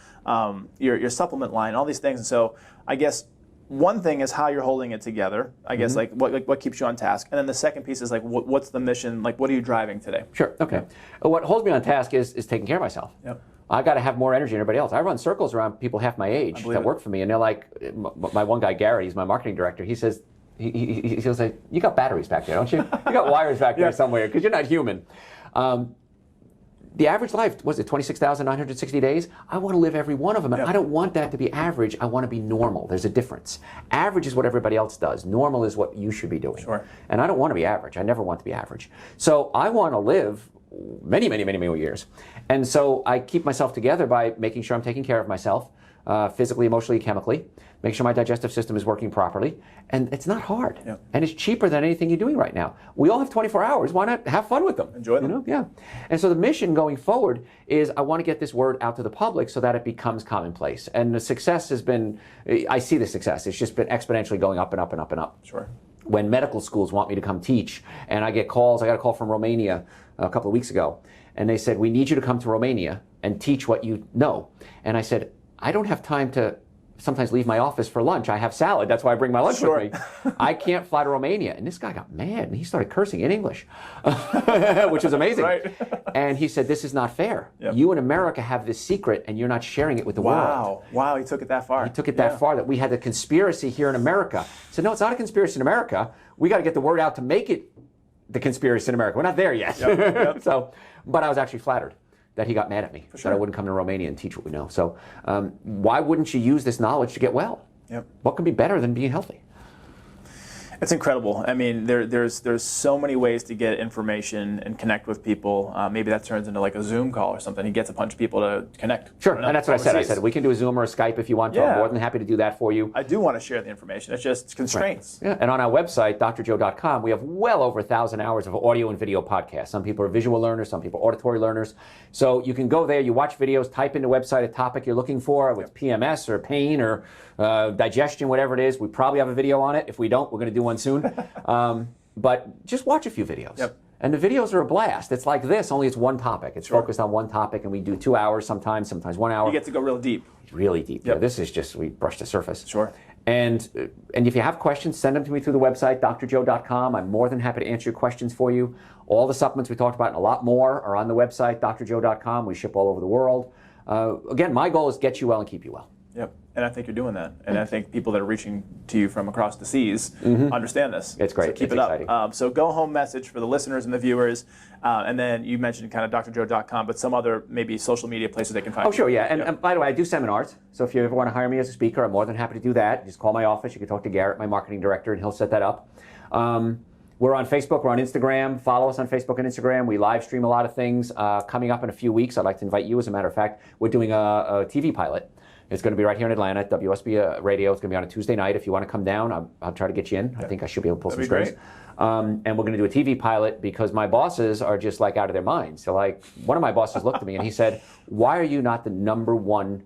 your supplement line, all these things. And so I guess one thing is how you're holding it together. I guess what keeps you on task, and then the second piece is what's the mission? What are you driving today? Sure. Okay. What holds me on task is taking care of myself. Yep. I got to have more energy than everybody else. I run circles around people half my age that work for me, and they're like, my one guy, Garrett, he's my marketing director. He says, he'll say, "You got batteries back there, don't you? You got wires back there somewhere because you're not human." The average life, was it 26,960 days? I want to live every one of them, and I don't want that to be average. I want to be normal. There's a difference. Average is what everybody else does. Normal is what you should be doing. Sure. And I don't want to be average. I never want to be average. So I want to live many, many, many more years. And so I keep myself together by making sure I'm taking care of myself, physically, emotionally, chemically, make sure my digestive system is working properly. And it's not hard. Yep. And it's cheaper than anything you're doing right now. We all have 24 hours. Why not have fun with them? Enjoy them. Yeah. And so the mission going forward is I want to get this word out to the public so that it becomes commonplace. And the success has been, I see the success. It's just been exponentially going up and up and up and up. Sure. When medical schools want me to come teach, and I get calls, I got a call from Romania a couple of weeks ago, and they said, "We need you to come to Romania and teach what you know." And I said, "I don't have time to sometimes leave my office for lunch. I have salad. That's why I bring my lunch with me. I can't fly to Romania." And this guy got mad, and he started cursing in English, which was amazing. Right. And he said, "This is not fair. Yep. You in America have this secret, and you're not sharing it with the world." Wow, he took it that far. He took it that far, that we had a conspiracy here in America. So no, it's not a conspiracy in America. We got to get the word out to make it the conspiracy in America. We're not there yet. Yep. So, but I was actually flattered that he got mad at me, sure. that I wouldn't come to Romania and teach what we know. So why wouldn't you use this knowledge to get well? Yep. What can be better than being healthy? It's incredible. I mean, there's so many ways to get information and connect with people. Maybe that turns into like a Zoom call or something. He gets a bunch of people to connect. Sure, and that's what I said. I said, we can do a Zoom or a Skype if you want to. I'm more than happy to do that for you. I do want to share the information. It's just constraints. Right. Yeah, and on our website, drjoe.com, we have well over 1,000 hours of audio and video podcasts. Some people are visual learners, some people are auditory learners. So you can go there, you watch videos, type in the website a topic you're looking for, with PMS or pain or digestion, whatever it is. We probably have a video on it. If we don't, we're going to do one soon. But just watch a few videos. Yep. And the videos are a blast. It's like this, only it's one topic. It's focused on one topic, and we do 2 hours sometimes 1 hour. You get to go real deep. Really deep. Yep. Yeah, this is just, we brush the surface. Sure. And if you have questions, send them to me through the website, drjoe.com. I'm more than happy to answer your questions for you. All the supplements we talked about and a lot more are on the website, drjoe.com. We ship all over the world. Again, my goal is to get you well and keep you well. Yep. And I think you're doing that. And I think people that are reaching to you from across the seas understand this. It's great. So keep it's it exciting. up. So go home message for the listeners and the viewers. And then you mentioned kind of drjoe.com, but some other maybe social media places they can find you. Oh, sure, yeah. And by the way, I do seminars. So if you ever want to hire me as a speaker, I'm more than happy to do that. Just call my office. You can talk to Garrett, my marketing director, and he'll set that up. We're on Facebook. We're on Instagram. Follow us on Facebook and Instagram. We live stream a lot of things. Coming up in a few weeks, I'd like to invite you, as a matter of fact. We're doing a TV pilot. It's going to be right here in Atlanta at WSB Radio. It's going to be on a Tuesday night. If you want to come down, I'll try to get you in. I think I should be able to pull some strings. And we're going to do a TV pilot because my bosses are just like out of their minds. So like one of my bosses looked at me and he said, "Why are you not the #1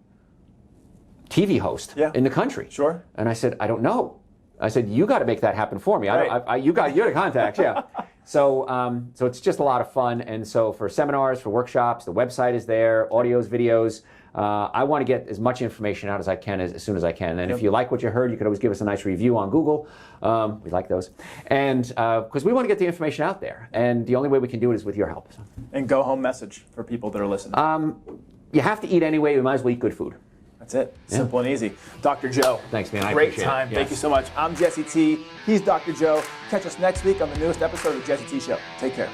TV host in the country?" Sure. And I said, "I don't know." I said, "You got to make that happen for me. Right. You're the contacts, yeah." So it's just a lot of fun. And so for seminars, for workshops, the website is there, audios, videos. I want to get as much information out as I can as soon as I can. And if you like what you heard, you could always give us a nice review on Google. We like those. And because we want to get the information out there. And the only way we can do it is with your help. So. And go home message for people that are listening. You have to eat anyway. We might as well eat good food. That's it. Simple and easy. Dr. Joe. Thanks, man. I Great appreciate time. it. Thank you so much. I'm Jesse T. He's Dr. Joe. Catch us next week on the newest episode of the Jesse T Show. Take care.